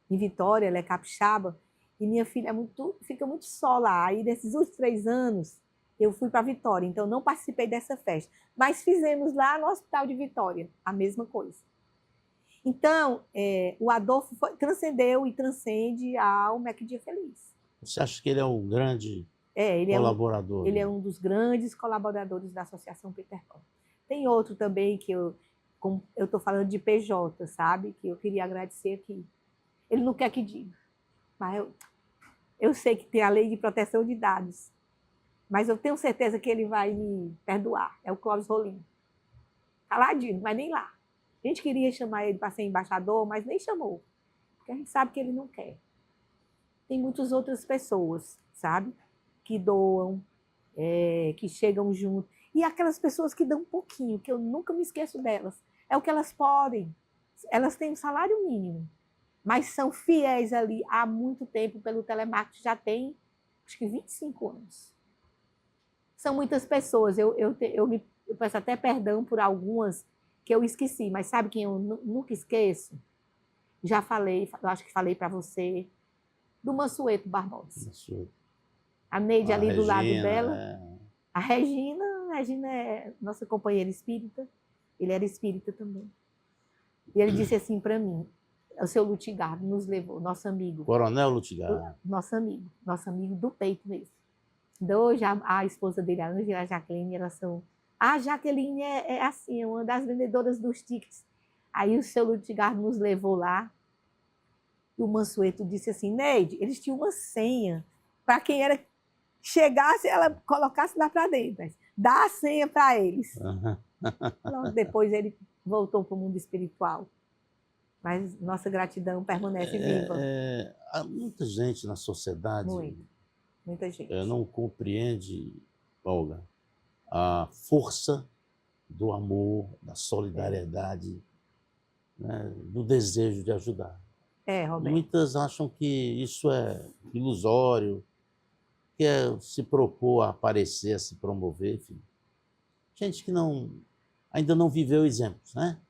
Vitória, ela é capixaba, e minha filha fica muito só lá. Aí, nesses últimos 3 anos, eu fui para Vitória, então não participei dessa festa. Mas fizemos lá no Hospital de Vitória, a mesma coisa. Então, o Adolfo transcendeu e transcende ao Mac Dia Feliz. Você acha que ele é um grande Ele colaborador? Ele é um dos grandes colaboradores da Associação Peter Pan. Tem outro também que eu estou falando de PJ, sabe? Que eu queria agradecer aqui. Ele não quer que diga, mas eu sei que tem a lei de proteção de dados, mas eu tenho certeza que ele vai me perdoar. É o Clóvis Rolim. Caladinho, mas nem lá. A gente queria chamar ele para ser embaixador, mas nem chamou, porque a gente sabe que ele não quer. Tem muitas outras pessoas, sabe? Que doam, que chegam junto. E aquelas pessoas que dão um pouquinho, que eu nunca me esqueço delas. É o que elas podem. Elas têm um salário mínimo, mas são fiéis ali há muito tempo pelo telemarketing, já tem, acho que 25 anos. São muitas pessoas. Eu peço até perdão por algumas que eu esqueci, mas sabe quem eu nunca esqueço? Já falei, eu acho que falei para você, do Mansueto Barbosa. A Neide ali do lado dela. A Regina é nossa companheira espírita. Ele era espírita também. E ele disse assim para mim, o seu Lutigardo nos levou, nosso amigo. Coronel Lutigardo. Nosso amigo do peito mesmo. Então, hoje a esposa dele, a Ângela e a Jaqueline, elas são... A Jaqueline é assim, uma das vendedoras dos tickets Aí o seu Lutigar nos levou lá, e o Mansueto disse assim, Neide, eles tinham uma senha, para quem era chegasse, ela colocasse lá para dentro, dá a senha para eles. Logo depois ele voltou para o mundo espiritual. Mas nossa gratidão permanece viva. Há muita gente na sociedade muita gente. Não compreende, Olga, a força do amor, da solidariedade, né, do desejo de ajudar. Roberto. Muitas acham que isso é ilusório, quer se propor a aparecer, a se promover, enfim. Gente que ainda não viveu exemplos, né?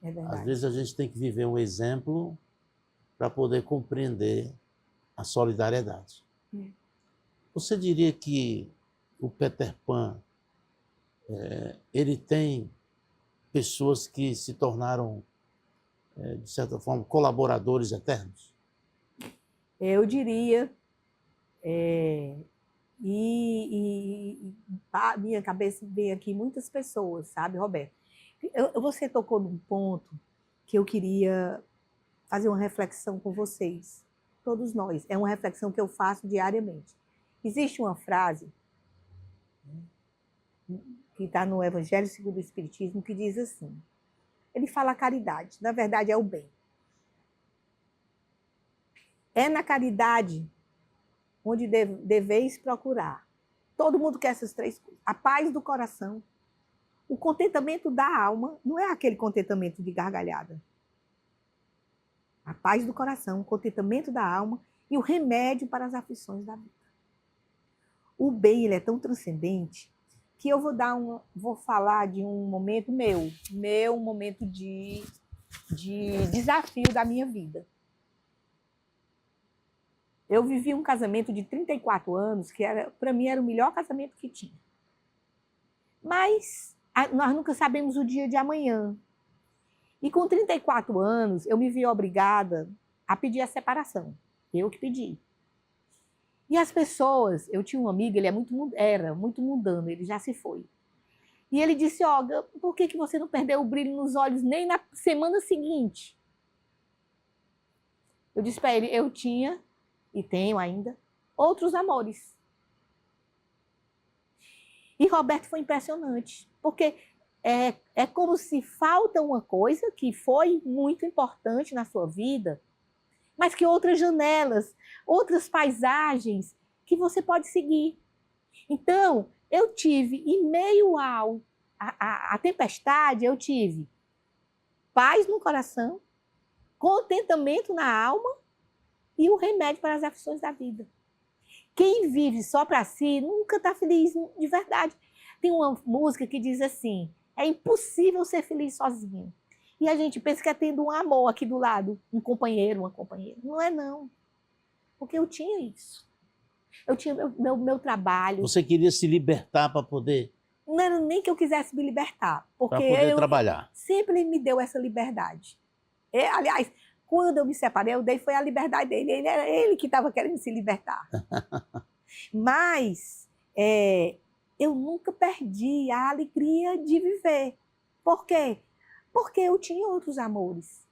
É verdade. Às vezes a gente tem que viver um exemplo para poder compreender a solidariedade. Você diria que o Peter Pan, ele tem pessoas que se tornaram, de certa forma, colaboradores eternos? Eu diria, a minha cabeça vem aqui muitas pessoas, sabe, Roberto? Você tocou num ponto que eu queria fazer uma reflexão com vocês, todos nós. É uma reflexão que eu faço diariamente. Existe uma frase que está no Evangelho segundo o Espiritismo que diz assim, ele fala a caridade, na verdade é o bem. É na caridade onde deveis procurar. Todo mundo quer essas três coisas. A paz do coração, o contentamento da alma, não é aquele contentamento de gargalhada. A paz do coração, o contentamento da alma e o remédio para as aflições da vida. O bem, ele é tão transcendente que eu vou falar de um momento um momento de desafio da minha vida. Eu vivi um casamento de 34 anos, que para mim era o melhor casamento que tinha. Mas nós nunca sabemos o dia de amanhã. E com 34 anos, eu me vi obrigada a pedir a separação. Eu que pedi. E as pessoas, eu tinha um amigo, ele era muito mundano, ele já se foi. E ele disse, Olga, por que você não perdeu o brilho nos olhos nem na semana seguinte? Eu disse para ele, eu tinha, e tenho ainda, outros amores. E Roberto foi impressionante, porque é como se falta uma coisa que foi muito importante na sua vida, mas que outras janelas, outras paisagens que você pode seguir. Então, eu tive, em meio à tempestade, eu tive paz no coração, contentamento na alma e o remédio para as aflições da vida. Quem vive só para si nunca está feliz de verdade. Tem uma música que diz assim, é impossível ser feliz sozinho. E a gente pensa que é tendo um amor aqui do lado, um companheiro, uma companheira. Não é não, porque eu tinha isso. Eu tinha meu trabalho. Você queria se libertar para poder... Não era nem que eu quisesse me libertar, porque para poder trabalhar. Sempre me deu essa liberdade. Aliás, quando eu me separei, eu dei foi a liberdade dele. Era ele que estava querendo se libertar. Mas eu nunca perdi a alegria de viver. Por quê? Porque eu tinha outros amores.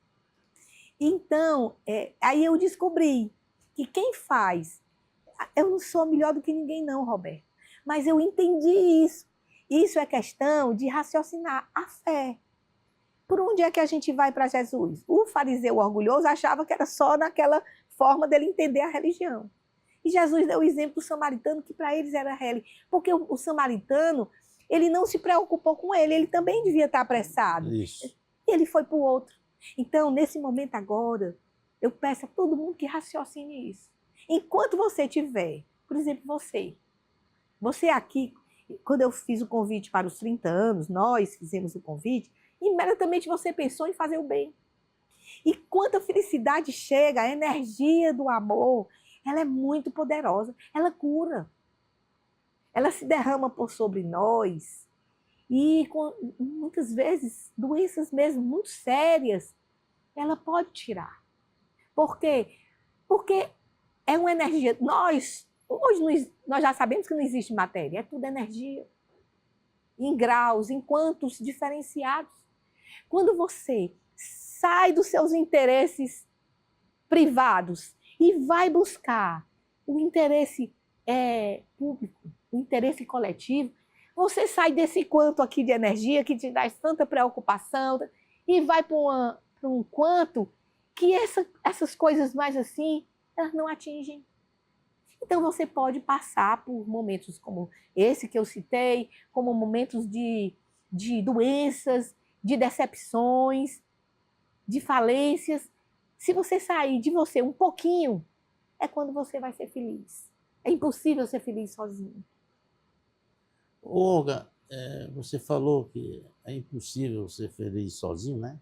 Então, aí eu descobri que quem faz... Eu não sou melhor do que ninguém não, Roberto. Mas eu entendi isso. Isso é questão de raciocinar a fé. Por onde é que a gente vai para Jesus? O fariseu orgulhoso achava que era só naquela forma dele entender a religião. E Jesus deu o exemplo do samaritano, que para eles era religião. Porque o samaritano, ele não se preocupou com ele também devia estar apressado. Isso. E ele foi para o outro. Então, nesse momento agora, eu peço a todo mundo que raciocine isso. Enquanto você tiver, por exemplo, você aqui, quando eu fiz o convite para os 30 anos, nós fizemos o convite, imediatamente você pensou em fazer o bem. E quando a felicidade chega, a energia do amor, ela é muito poderosa, ela cura. Ela se derrama por sobre nós e muitas vezes doenças mesmo muito sérias, ela pode tirar. Por quê? Porque é uma energia. Hoje nós já sabemos que não existe matéria, é tudo energia. Em graus, em quantos diferenciados. Quando você sai dos seus interesses privados e vai buscar o interesse público, o interesse coletivo, você sai desse quanto aqui de energia que te dá tanta preocupação e vai para um quanto que essas coisas mais assim, elas não atingem. Então você pode passar por momentos como esse que eu citei, como momentos de doenças, de decepções, de falências. Se você sair de você um pouquinho, é quando você vai ser feliz. É impossível ser feliz sozinho. Olga, você falou que é impossível ser feliz sozinho, né?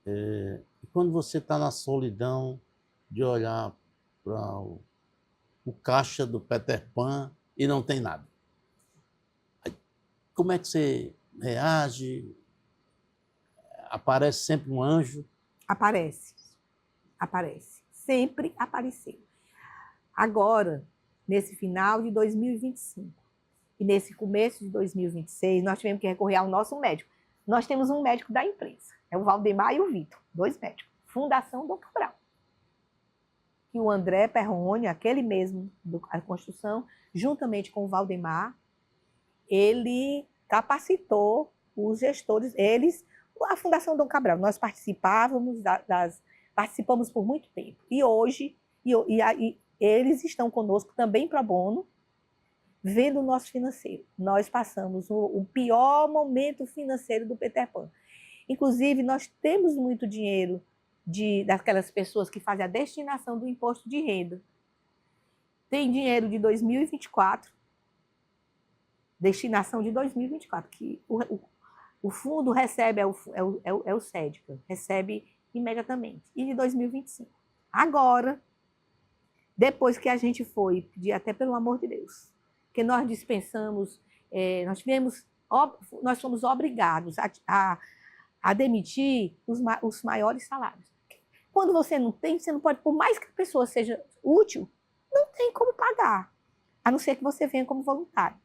E quando você está na solidão de olhar para o caixa do Peter Pan e não tem nada, como é que você reage? Aparece sempre um anjo? Aparece. Sempre apareceu. Agora, nesse final de 2025 e nesse começo de 2026, nós tivemos que recorrer ao nosso médico. Nós temos um médico da empresa, é o Valdemar e o Vitor, 2 médicos, Fundação Dom Cabral. E o André Perrone, aquele mesmo da construção, juntamente com o Valdemar, ele capacitou os gestores, a Fundação Dom Cabral, nós participamos por muito tempo. E hoje, eles estão conosco também pro bono, vendo o nosso financeiro. Nós passamos o pior momento financeiro do Peter Pan. Inclusive, nós temos muito dinheiro daquelas pessoas que fazem a destinação do imposto de renda. Tem dinheiro de 2024, destinação de 2024, que o fundo recebe, é o SEDCA, recebe imediatamente, e de 2025. Agora, depois que a gente foi pedir, até pelo amor de Deus, que nós dispensamos, nós fomos obrigados a demitir os maiores salários. Quando você não tem, você não pode, por mais que a pessoa seja útil, não tem como pagar, a não ser que você venha como voluntário.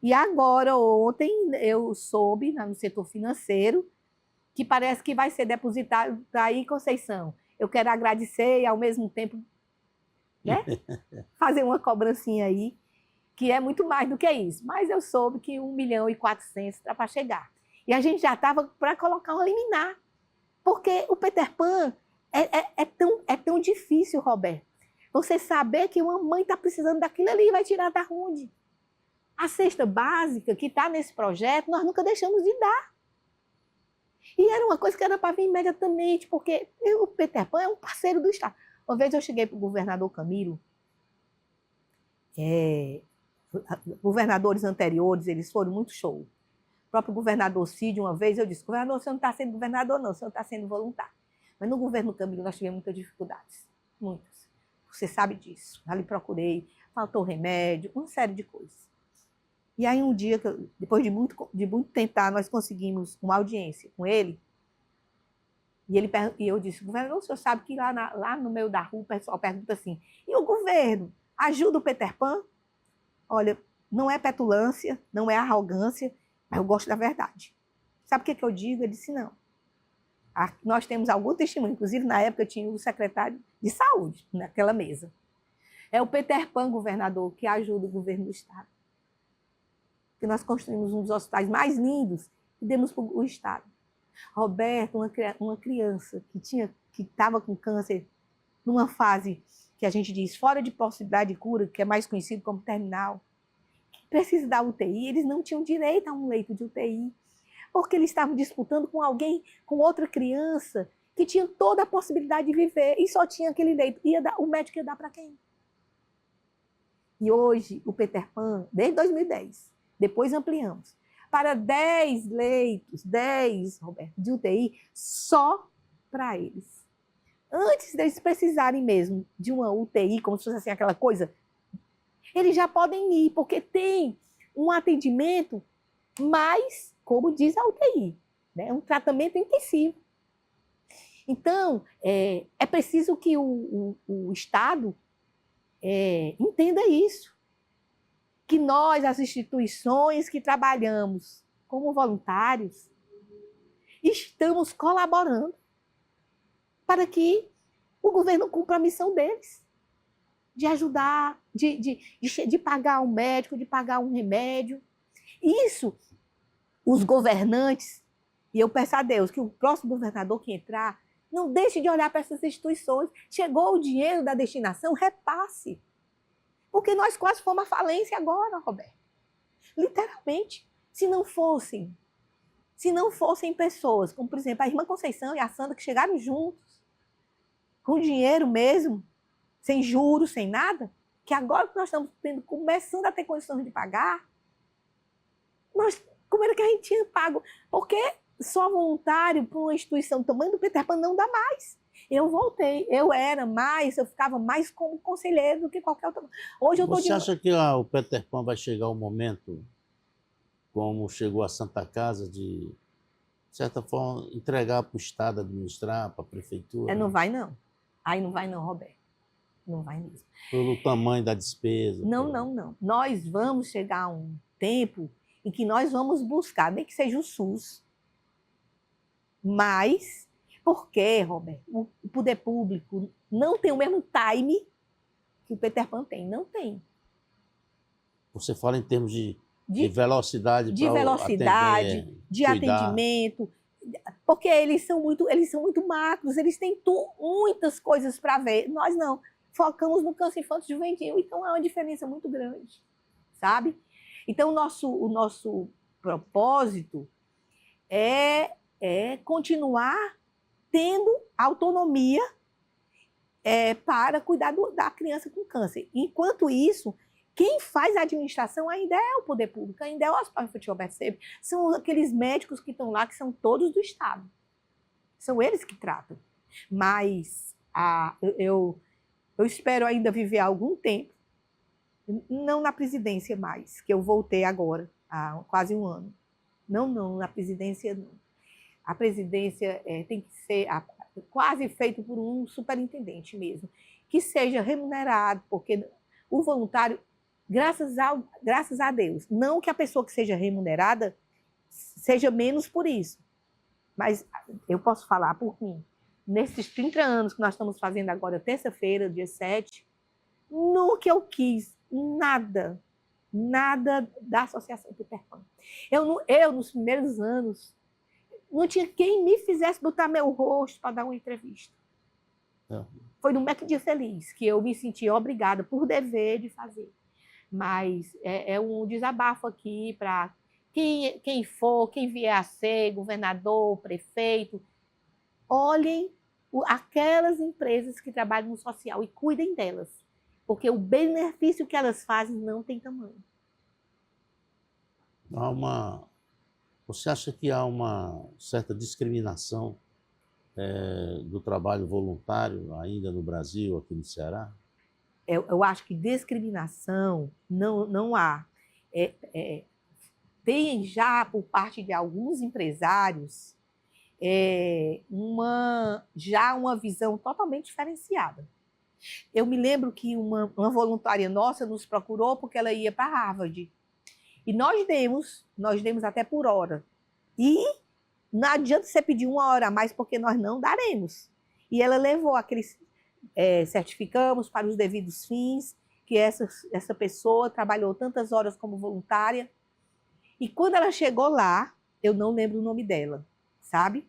E agora, ontem, eu soube, no setor financeiro, que parece que vai ser depositado aí, Conceição. Eu quero agradecer e, ao mesmo tempo, né, fazer uma cobrancinha aí, que é muito mais do que isso. Mas eu soube que 1.400.000 está para chegar. E a gente já estava para colocar um liminar. Porque o Peter Pan é tão difícil, Roberto. Você saber que uma mãe está precisando daquilo ali e vai tirar da onde? A cesta básica que está nesse projeto, nós nunca deixamos de dar. E era uma coisa que era para vir imediatamente, porque o Peter Pan é um parceiro do Estado. Uma vez eu cheguei para o governador Camilo, governadores anteriores, eles foram muito show. O próprio governador Cid, uma vez, eu disse, governador, você não está sendo governador, não, você não está sendo voluntário. Mas no governo Camilo nós tivemos muitas dificuldades, muitas. Você sabe disso. Ali procurei, faltou remédio, uma série de coisas. E aí um dia, depois de muito tentar, nós conseguimos uma audiência com ele. E eu disse, governador, o senhor sabe que lá no meio da rua o pessoal pergunta assim, e o governo ajuda o Peter Pan? Olha, não é petulância, não é arrogância, mas eu gosto da verdade. Sabe o que eu digo? Ele disse, não. Nós temos algum testemunho, inclusive na época tinha o secretário de saúde naquela mesa. É o Peter Pan, governador, que ajuda o governo do estado. Que nós construímos um dos hospitais mais lindos e demos para o estado. Roberto, uma criança que estava com câncer numa fase que a gente diz fora de possibilidade de cura, que é mais conhecido como terminal, que precisa da UTI, eles não tinham direito a um leito de UTI, porque eles estavam disputando com alguém, com outra criança, que tinha toda a possibilidade de viver e só tinha aquele leito. O médico ia dar para quem? E hoje, o Peter Pan, desde 2010, depois ampliamos, para 10 leitos, 10, Roberto, de UTI, só para eles. Antes deles precisarem mesmo de uma UTI, como se fosse assim, aquela coisa, eles já podem ir, porque tem um atendimento mais, como diz a UTI, né? Um tratamento intensivo. Então, é preciso que o Estado entenda isso. Que nós, as instituições que trabalhamos como voluntários, estamos colaborando para que o governo cumpra a missão deles, de ajudar, de pagar um médico, de pagar um remédio. Isso, os governantes, e eu peço a Deus que o próximo governador que entrar, não deixe de olhar para essas instituições. Chegou o dinheiro da destinação, repasse. Porque nós quase fomos à falência agora, Roberto. Literalmente. Se não fossem pessoas, como por exemplo a irmã Conceição e a Sandra, que chegaram juntos, com dinheiro mesmo, sem juros, sem nada, que agora que nós estamos começando a ter condições de pagar, como era que a gente tinha pago? Porque só voluntário para uma instituição do tamanho do Peter Pan não dá mais. Eu voltei, eu ficava mais como conselheiro do que qualquer outro. Hoje eu estou Você acha que o Peter Pan vai chegar um momento, como chegou a Santa Casa, de certa forma, entregar para o Estado administrar, para a prefeitura? Não vai, não. Aí não vai, não, Roberto. Não vai mesmo. Pelo tamanho da despesa? Não. Nós vamos chegar a um tempo em que nós vamos buscar, nem que seja o SUS, mas, porque, Roberto, o poder público não tem o mesmo time que o Peter Pan tem. Não tem. Você fala em termos de velocidade, de atendimento, porque eles são muito macros, eles têm muitas coisas para ver. Nós não, focamos no câncer infantil juvenil, então é uma diferença muito grande, sabe? Então o nosso propósito é continuar tendo autonomia para cuidar da criança com câncer. Enquanto isso, quem faz a administração ainda é o poder público, ainda é o Hospital Infantil Alberto Seib. São aqueles médicos que estão lá, que são todos do Estado. São eles que tratam. Mas eu espero ainda viver algum tempo, não na presidência mais, que eu voltei agora, há quase um ano. Não, na presidência não. A presidência tem que ser quase feito por um superintendente mesmo, que seja remunerado, porque o voluntário, graças a Deus, não que a pessoa que seja remunerada seja menos por isso, mas eu posso falar por mim. Nesses 30 anos que nós estamos fazendo agora, terça-feira, dia 7, nunca eu quis nada da Associação Peter Pan. Eu, nos primeiros anos, não tinha quem me fizesse botar meu rosto para dar uma entrevista. Foi no Mac Dia Feliz que eu me senti obrigada, por dever, de fazer. Mas é um desabafo aqui para quem vier a ser governador, prefeito, olhem aquelas empresas que trabalham no social e cuidem delas, porque o benefício que elas fazem não tem tamanho. Você acha que há uma certa discriminação do trabalho voluntário ainda no Brasil, aqui no Ceará? Eu acho que discriminação não há. Tem já, por parte de alguns empresários, uma visão totalmente diferenciada. Eu me lembro que uma voluntária nossa nos procurou porque ela ia para Harvard. E nós demos até por hora. E não adianta você pedir 1 hora a mais, porque nós não daremos. E ela levou aqueles certificamos para os devidos fins, que essa pessoa trabalhou tantas horas como voluntária. E quando ela chegou lá, eu não lembro o nome dela, sabe?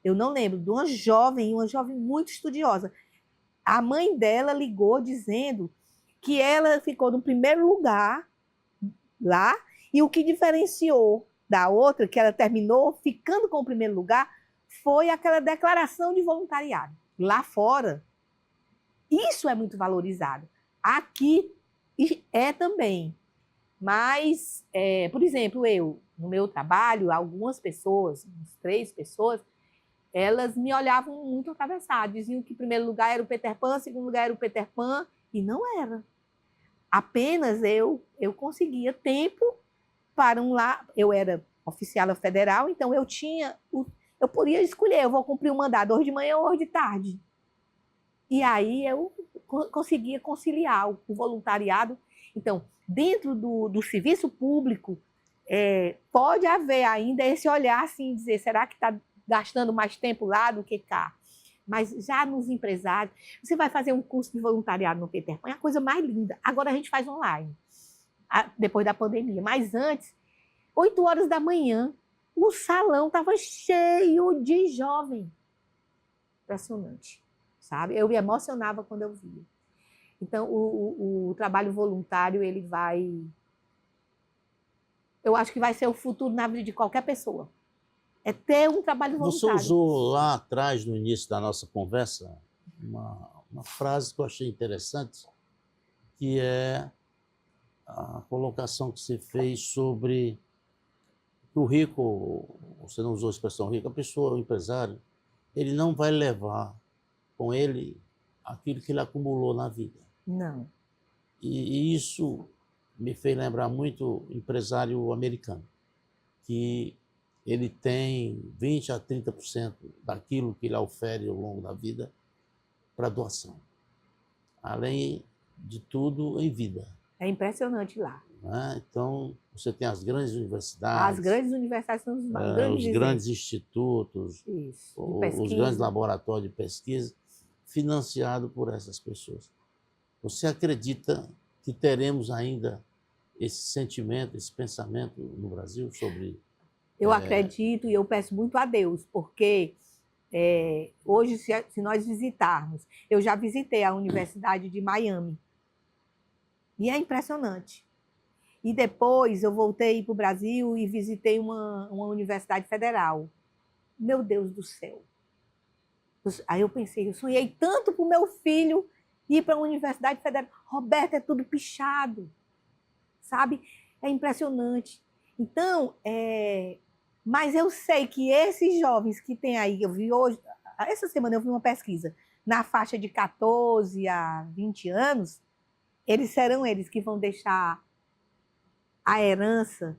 Eu não lembro, de uma jovem muito estudiosa. A mãe dela ligou dizendo que ela ficou no primeiro lugar lá, e o que diferenciou da outra, que ela terminou ficando com o primeiro lugar, foi aquela declaração de voluntariado. Lá fora, isso é muito valorizado. Aqui é também. Mas, por exemplo, no meu trabalho, algumas pessoas, umas 3 pessoas, elas me olhavam muito atravessadas, diziam que em primeiro lugar era o Peter Pan, em segundo lugar era o Peter Pan, e não era. Apenas eu conseguia tempo para eu era oficial federal, então eu podia escolher, eu vou cumprir o mandado hoje de manhã ou hoje de tarde. E aí eu conseguia conciliar o voluntariado. Então, dentro do serviço público, pode haver ainda esse olhar assim, dizer, será que está gastando mais tempo lá do que cá. Mas já nos empresários, você vai fazer um curso de voluntariado no Peter Pan, é a coisa mais linda. Agora a gente faz online, depois da pandemia. Mas antes, 8 horas da manhã, o salão estava cheio de jovem. Impressionante, sabe? Eu me emocionava quando eu via. Então, o trabalho voluntário, ele vai... Eu acho que vai ser o futuro na vida de qualquer pessoa. É ter um trabalho voluntário. Você usou lá atrás, no início da nossa conversa, uma frase que eu achei interessante, que é a colocação que você fez sobre o rico, você não usou a expressão rico, a pessoa, o empresário, ele não vai levar com ele aquilo que ele acumulou na vida. Não. E isso me fez lembrar muito o empresário americano, que ele tem 20% a 30% daquilo que ele ofere ao longo da vida para doação. Além de tudo, em vida. É impressionante lá. Né? Então, você tem as grandes universidades. As grandes universidades são os grandes os grandes institutos, Isso, os grandes laboratórios de pesquisa, financiados por essas pessoas. Você acredita que teremos ainda esse sentimento, esse pensamento no Brasil sobre... Eu acredito e eu peço muito a Deus, porque hoje, se nós visitarmos, eu já visitei a Universidade de Miami, e é impressionante. E depois eu voltei para o Brasil e visitei uma universidade federal. Meu Deus do céu. Aí eu pensei, eu sonhei tanto para o meu filho ir para a Universidade Federal. Roberto, é tudo pichado, sabe? É impressionante. Então, mas eu sei que esses jovens que tem aí, eu vi hoje, essa semana eu vi uma pesquisa, na faixa de 14 a 20 anos, eles serão eles que vão deixar a herança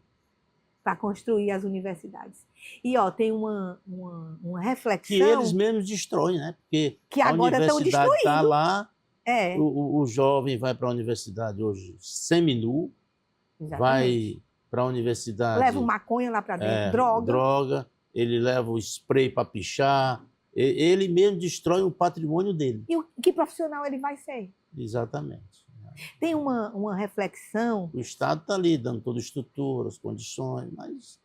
para construir as universidades. E tem uma reflexão... Que eles mesmos destroem, né? Porque que agora estão universidade está lá, É. o jovem vai para a universidade hoje seminu, vai para a universidade... Leva maconha lá para dentro, droga, ele leva o spray para pichar, ele mesmo destrói o patrimônio dele. E que profissional ele vai ser? Exatamente. Tem uma reflexão... O Estado está ali, dando toda a estrutura, as condições, mas...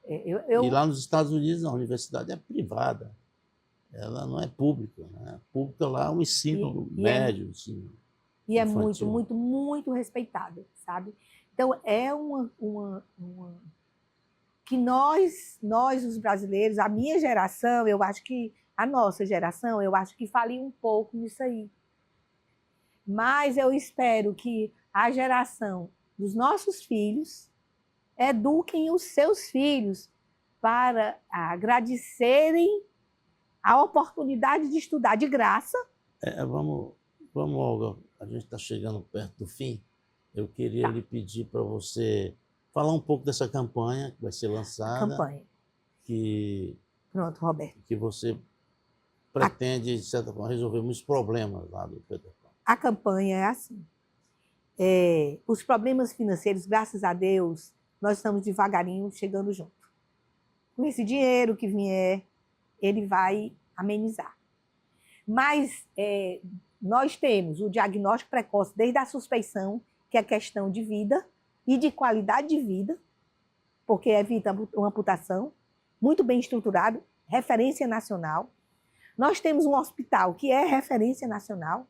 E lá nos Estados Unidos, a universidade é privada. Ela não é pública. Né? Pública lá é um ensino médio. Ensino e é muito, muito, muito respeitada, sabe? Então, é que nós, os brasileiros, a minha geração, eu acho que a nossa geração, eu acho que falha um pouco nisso aí. Mas eu espero que a geração dos nossos filhos eduquem os seus filhos para agradecerem a oportunidade de estudar de graça. Vamos, Olga, a gente está chegando perto do fim. Eu queria lhe pedir para você falar um pouco dessa campanha que vai ser lançada. Pronto, Roberto. Que você pretende, de certa forma, resolver muitos problemas lá do Peter Pan. A campanha é assim. Os problemas financeiros, graças a Deus, nós estamos devagarinho chegando junto. Com esse dinheiro que vier, ele vai amenizar. Mas nós temos o diagnóstico precoce desde a suspeição, que é questão de vida e de qualidade de vida, porque evita uma amputação, muito bem estruturado, referência nacional. Nós temos um hospital que é referência nacional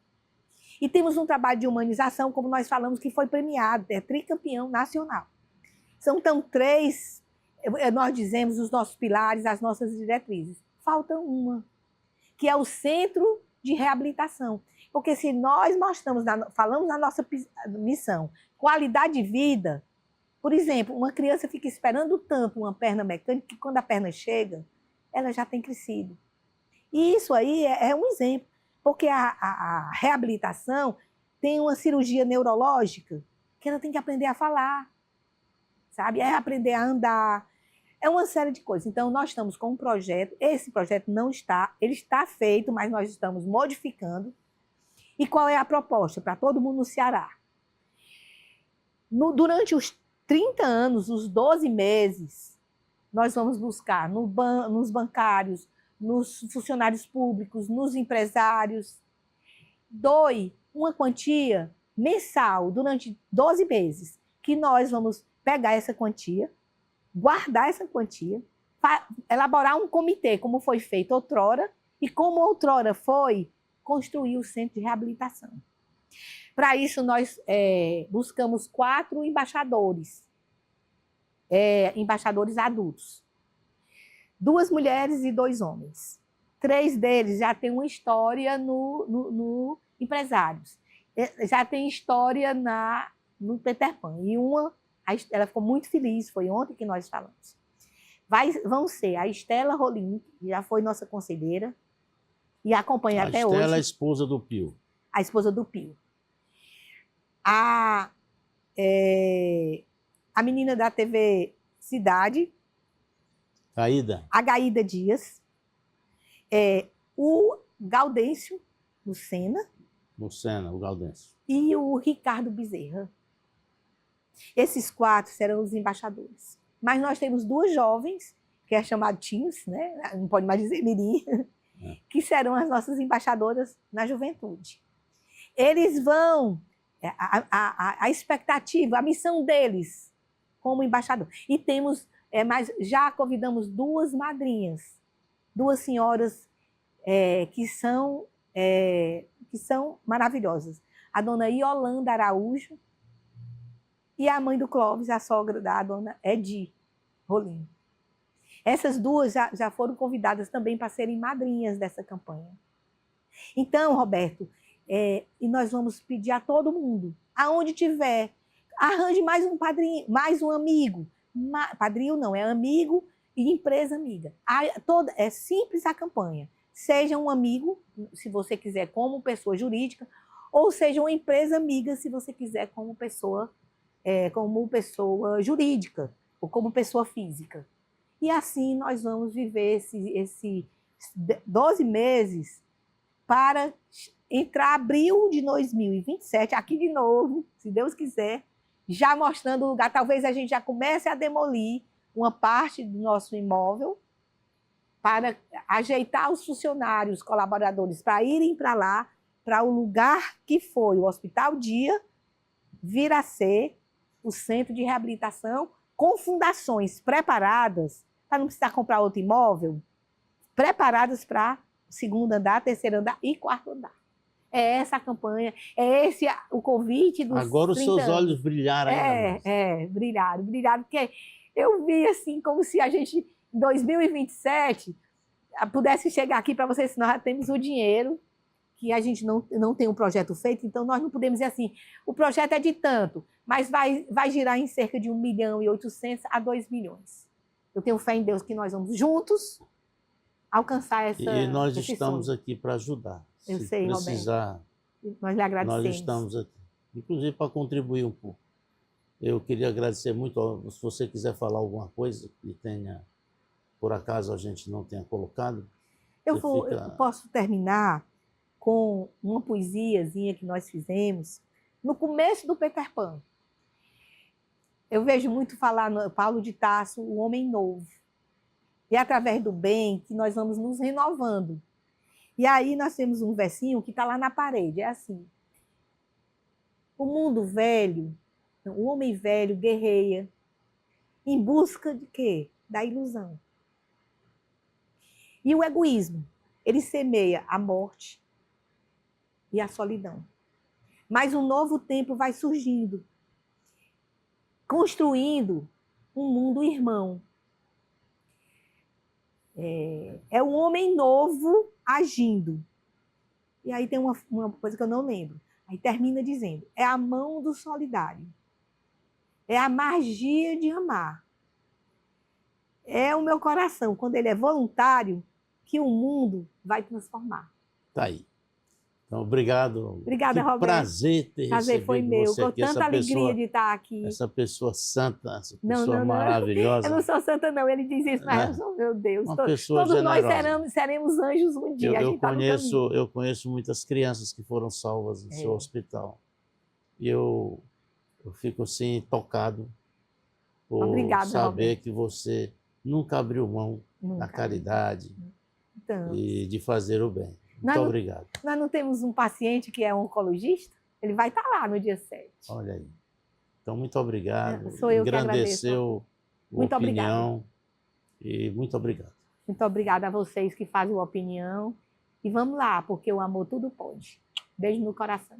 e temos um trabalho de humanização, como nós falamos, que foi premiado, é tricampeão nacional. São então 3, nós dizemos, os nossos pilares, as nossas diretrizes. Falta uma, que é o centro de reabilitação. Porque se nós falamos na nossa missão, qualidade de vida, por exemplo, uma criança fica esperando tanto uma perna mecânica que quando a perna chega, ela já tem crescido. E isso aí é um exemplo, porque a reabilitação tem uma cirurgia neurológica que ela tem que aprender a falar, sabe? É aprender a andar, é uma série de coisas. Então, nós estamos com um projeto, esse projeto ele está feito, mas nós estamos modificando. E qual é a proposta para todo mundo no Ceará? Durante os 30 anos, os 12 meses nós vamos buscar nos bancários, nos funcionários públicos, nos empresários. Doe uma quantia mensal durante 12 meses, que nós vamos pegar essa quantia, guardar essa quantia, elaborar um comitê, como foi feito outrora, e como outrora foi construir o centro de reabilitação. Para isso, nós buscamos 4 embaixadores, embaixadores adultos. 2 mulheres e 2 homens. 3 deles já têm uma história no empresários. Já tem história no Peter Pan. E ela ficou muito feliz, foi ontem que nós falamos. Vão ser a Estela Rolim, que já foi nossa conselheira, e acompanha até hoje. A Estela é a esposa do Pio. A esposa do Pio. A menina da TV Cidade. Gaída. A Gaída Dias. O Gaudêncio Lucena. Lucena, o Gaudêncio. E o Ricardo Bezerra. Esses 4 serão os embaixadores. Mas nós temos 2 jovens, que é chamado Tinhos, né? Não pode mais dizer mirim, que serão as nossas embaixadoras na juventude. Eles vão, a expectativa, a missão deles como embaixador. E temos, mas já convidamos 2 madrinhas, 2 senhoras que são maravilhosas. A dona Iolanda Araújo e a mãe do Clóvis, a sogra da dona Edi Rolim. Essas 2 já foram convidadas também para serem madrinhas dessa campanha. Então, Roberto, e nós vamos pedir a todo mundo, aonde tiver, arranje mais um padrinho, mais um amigo. Padrinho não, é amigo e empresa amiga. É simples a campanha. Seja um amigo, se você quiser, como pessoa jurídica, ou seja uma empresa amiga, se você quiser, como pessoa jurídica ou como pessoa física. E assim nós vamos viver esses 12 meses para entrar abril de 2027, aqui de novo, se Deus quiser, já mostrando o lugar. Talvez a gente já comece a demolir uma parte do nosso imóvel para ajeitar os funcionários, colaboradores, para irem para lá, para o lugar que foi o Hospital Dia, vir a ser o centro de reabilitação, com fundações preparadas, para não precisar comprar outro imóvel, preparadas para o 2º andar, 3º andar e 4º andar. É essa a campanha, é esse o convite dos Agora os seus anos. olhos brilharam ainda mais. Brilharam, porque eu vi assim, como se a gente, em 2027, pudesse chegar aqui para vocês, nós já temos o dinheiro, que a gente não tem um projeto feito, então nós não podemos dizer assim, o projeto é de tanto, mas vai girar em cerca de 1.800.000 a 2 milhões. Eu tenho fé em Deus que nós vamos juntos alcançar essa... E nós estamos aqui para ajudar. Eu Se sei, precisar, Roberto. Nós lhe agradecemos. nós estamos aqui, inclusive para contribuir um pouco. Eu queria agradecer muito, se você quiser falar alguma coisa que tenha, por acaso a gente não tenha colocado. Eu posso terminar com uma poesiazinha que nós fizemos no começo do Peter Pan. Eu vejo muito falar no Paulo de Tarso, o homem novo. E é através do bem que nós vamos nos renovando. E aí nós temos um versinho que está lá na parede, é assim. O mundo velho, o homem velho guerreia em busca de quê? Da ilusão. E o egoísmo, ele semeia a morte e a solidão. Mas um novo tempo vai surgindo, construindo um mundo irmão. É o homem novo agindo. E aí tem uma coisa que eu não lembro. Aí termina dizendo, é a mão do solidário. É a magia de amar. É o meu coração, quando ele é voluntário, que o mundo vai transformar. Tá aí. Então, obrigado. Obrigada, que Roberto. prazer ter Prazer foi meu. você Com aqui, tanta alegria de estar aqui. Essa pessoa santa, essa pessoa Não. maravilhosa. Eu não sou santa, não. Ele diz isso, mas eu sou, meu Deus. Uma pessoa todos nós generosa. seremos anjos um dia. Eu conheço muitas crianças que foram salvas no seu hospital. E eu fico assim tocado por Obrigada, saber Roberto. que você nunca abriu mão da Nunca. caridade Então, e de fazer o bem. Nós Muito não- obrigado. nós não temos um paciente que é oncologista? Ele vai estar lá no dia 7. Olha aí. Então, muito obrigado. Sou eu que agradeço. Engrandeceu a Muito obrigada. opinião. E muito obrigado. Muito obrigada a vocês que fazem a opinião. E vamos lá, porque o amor tudo pode. Beijo no coração.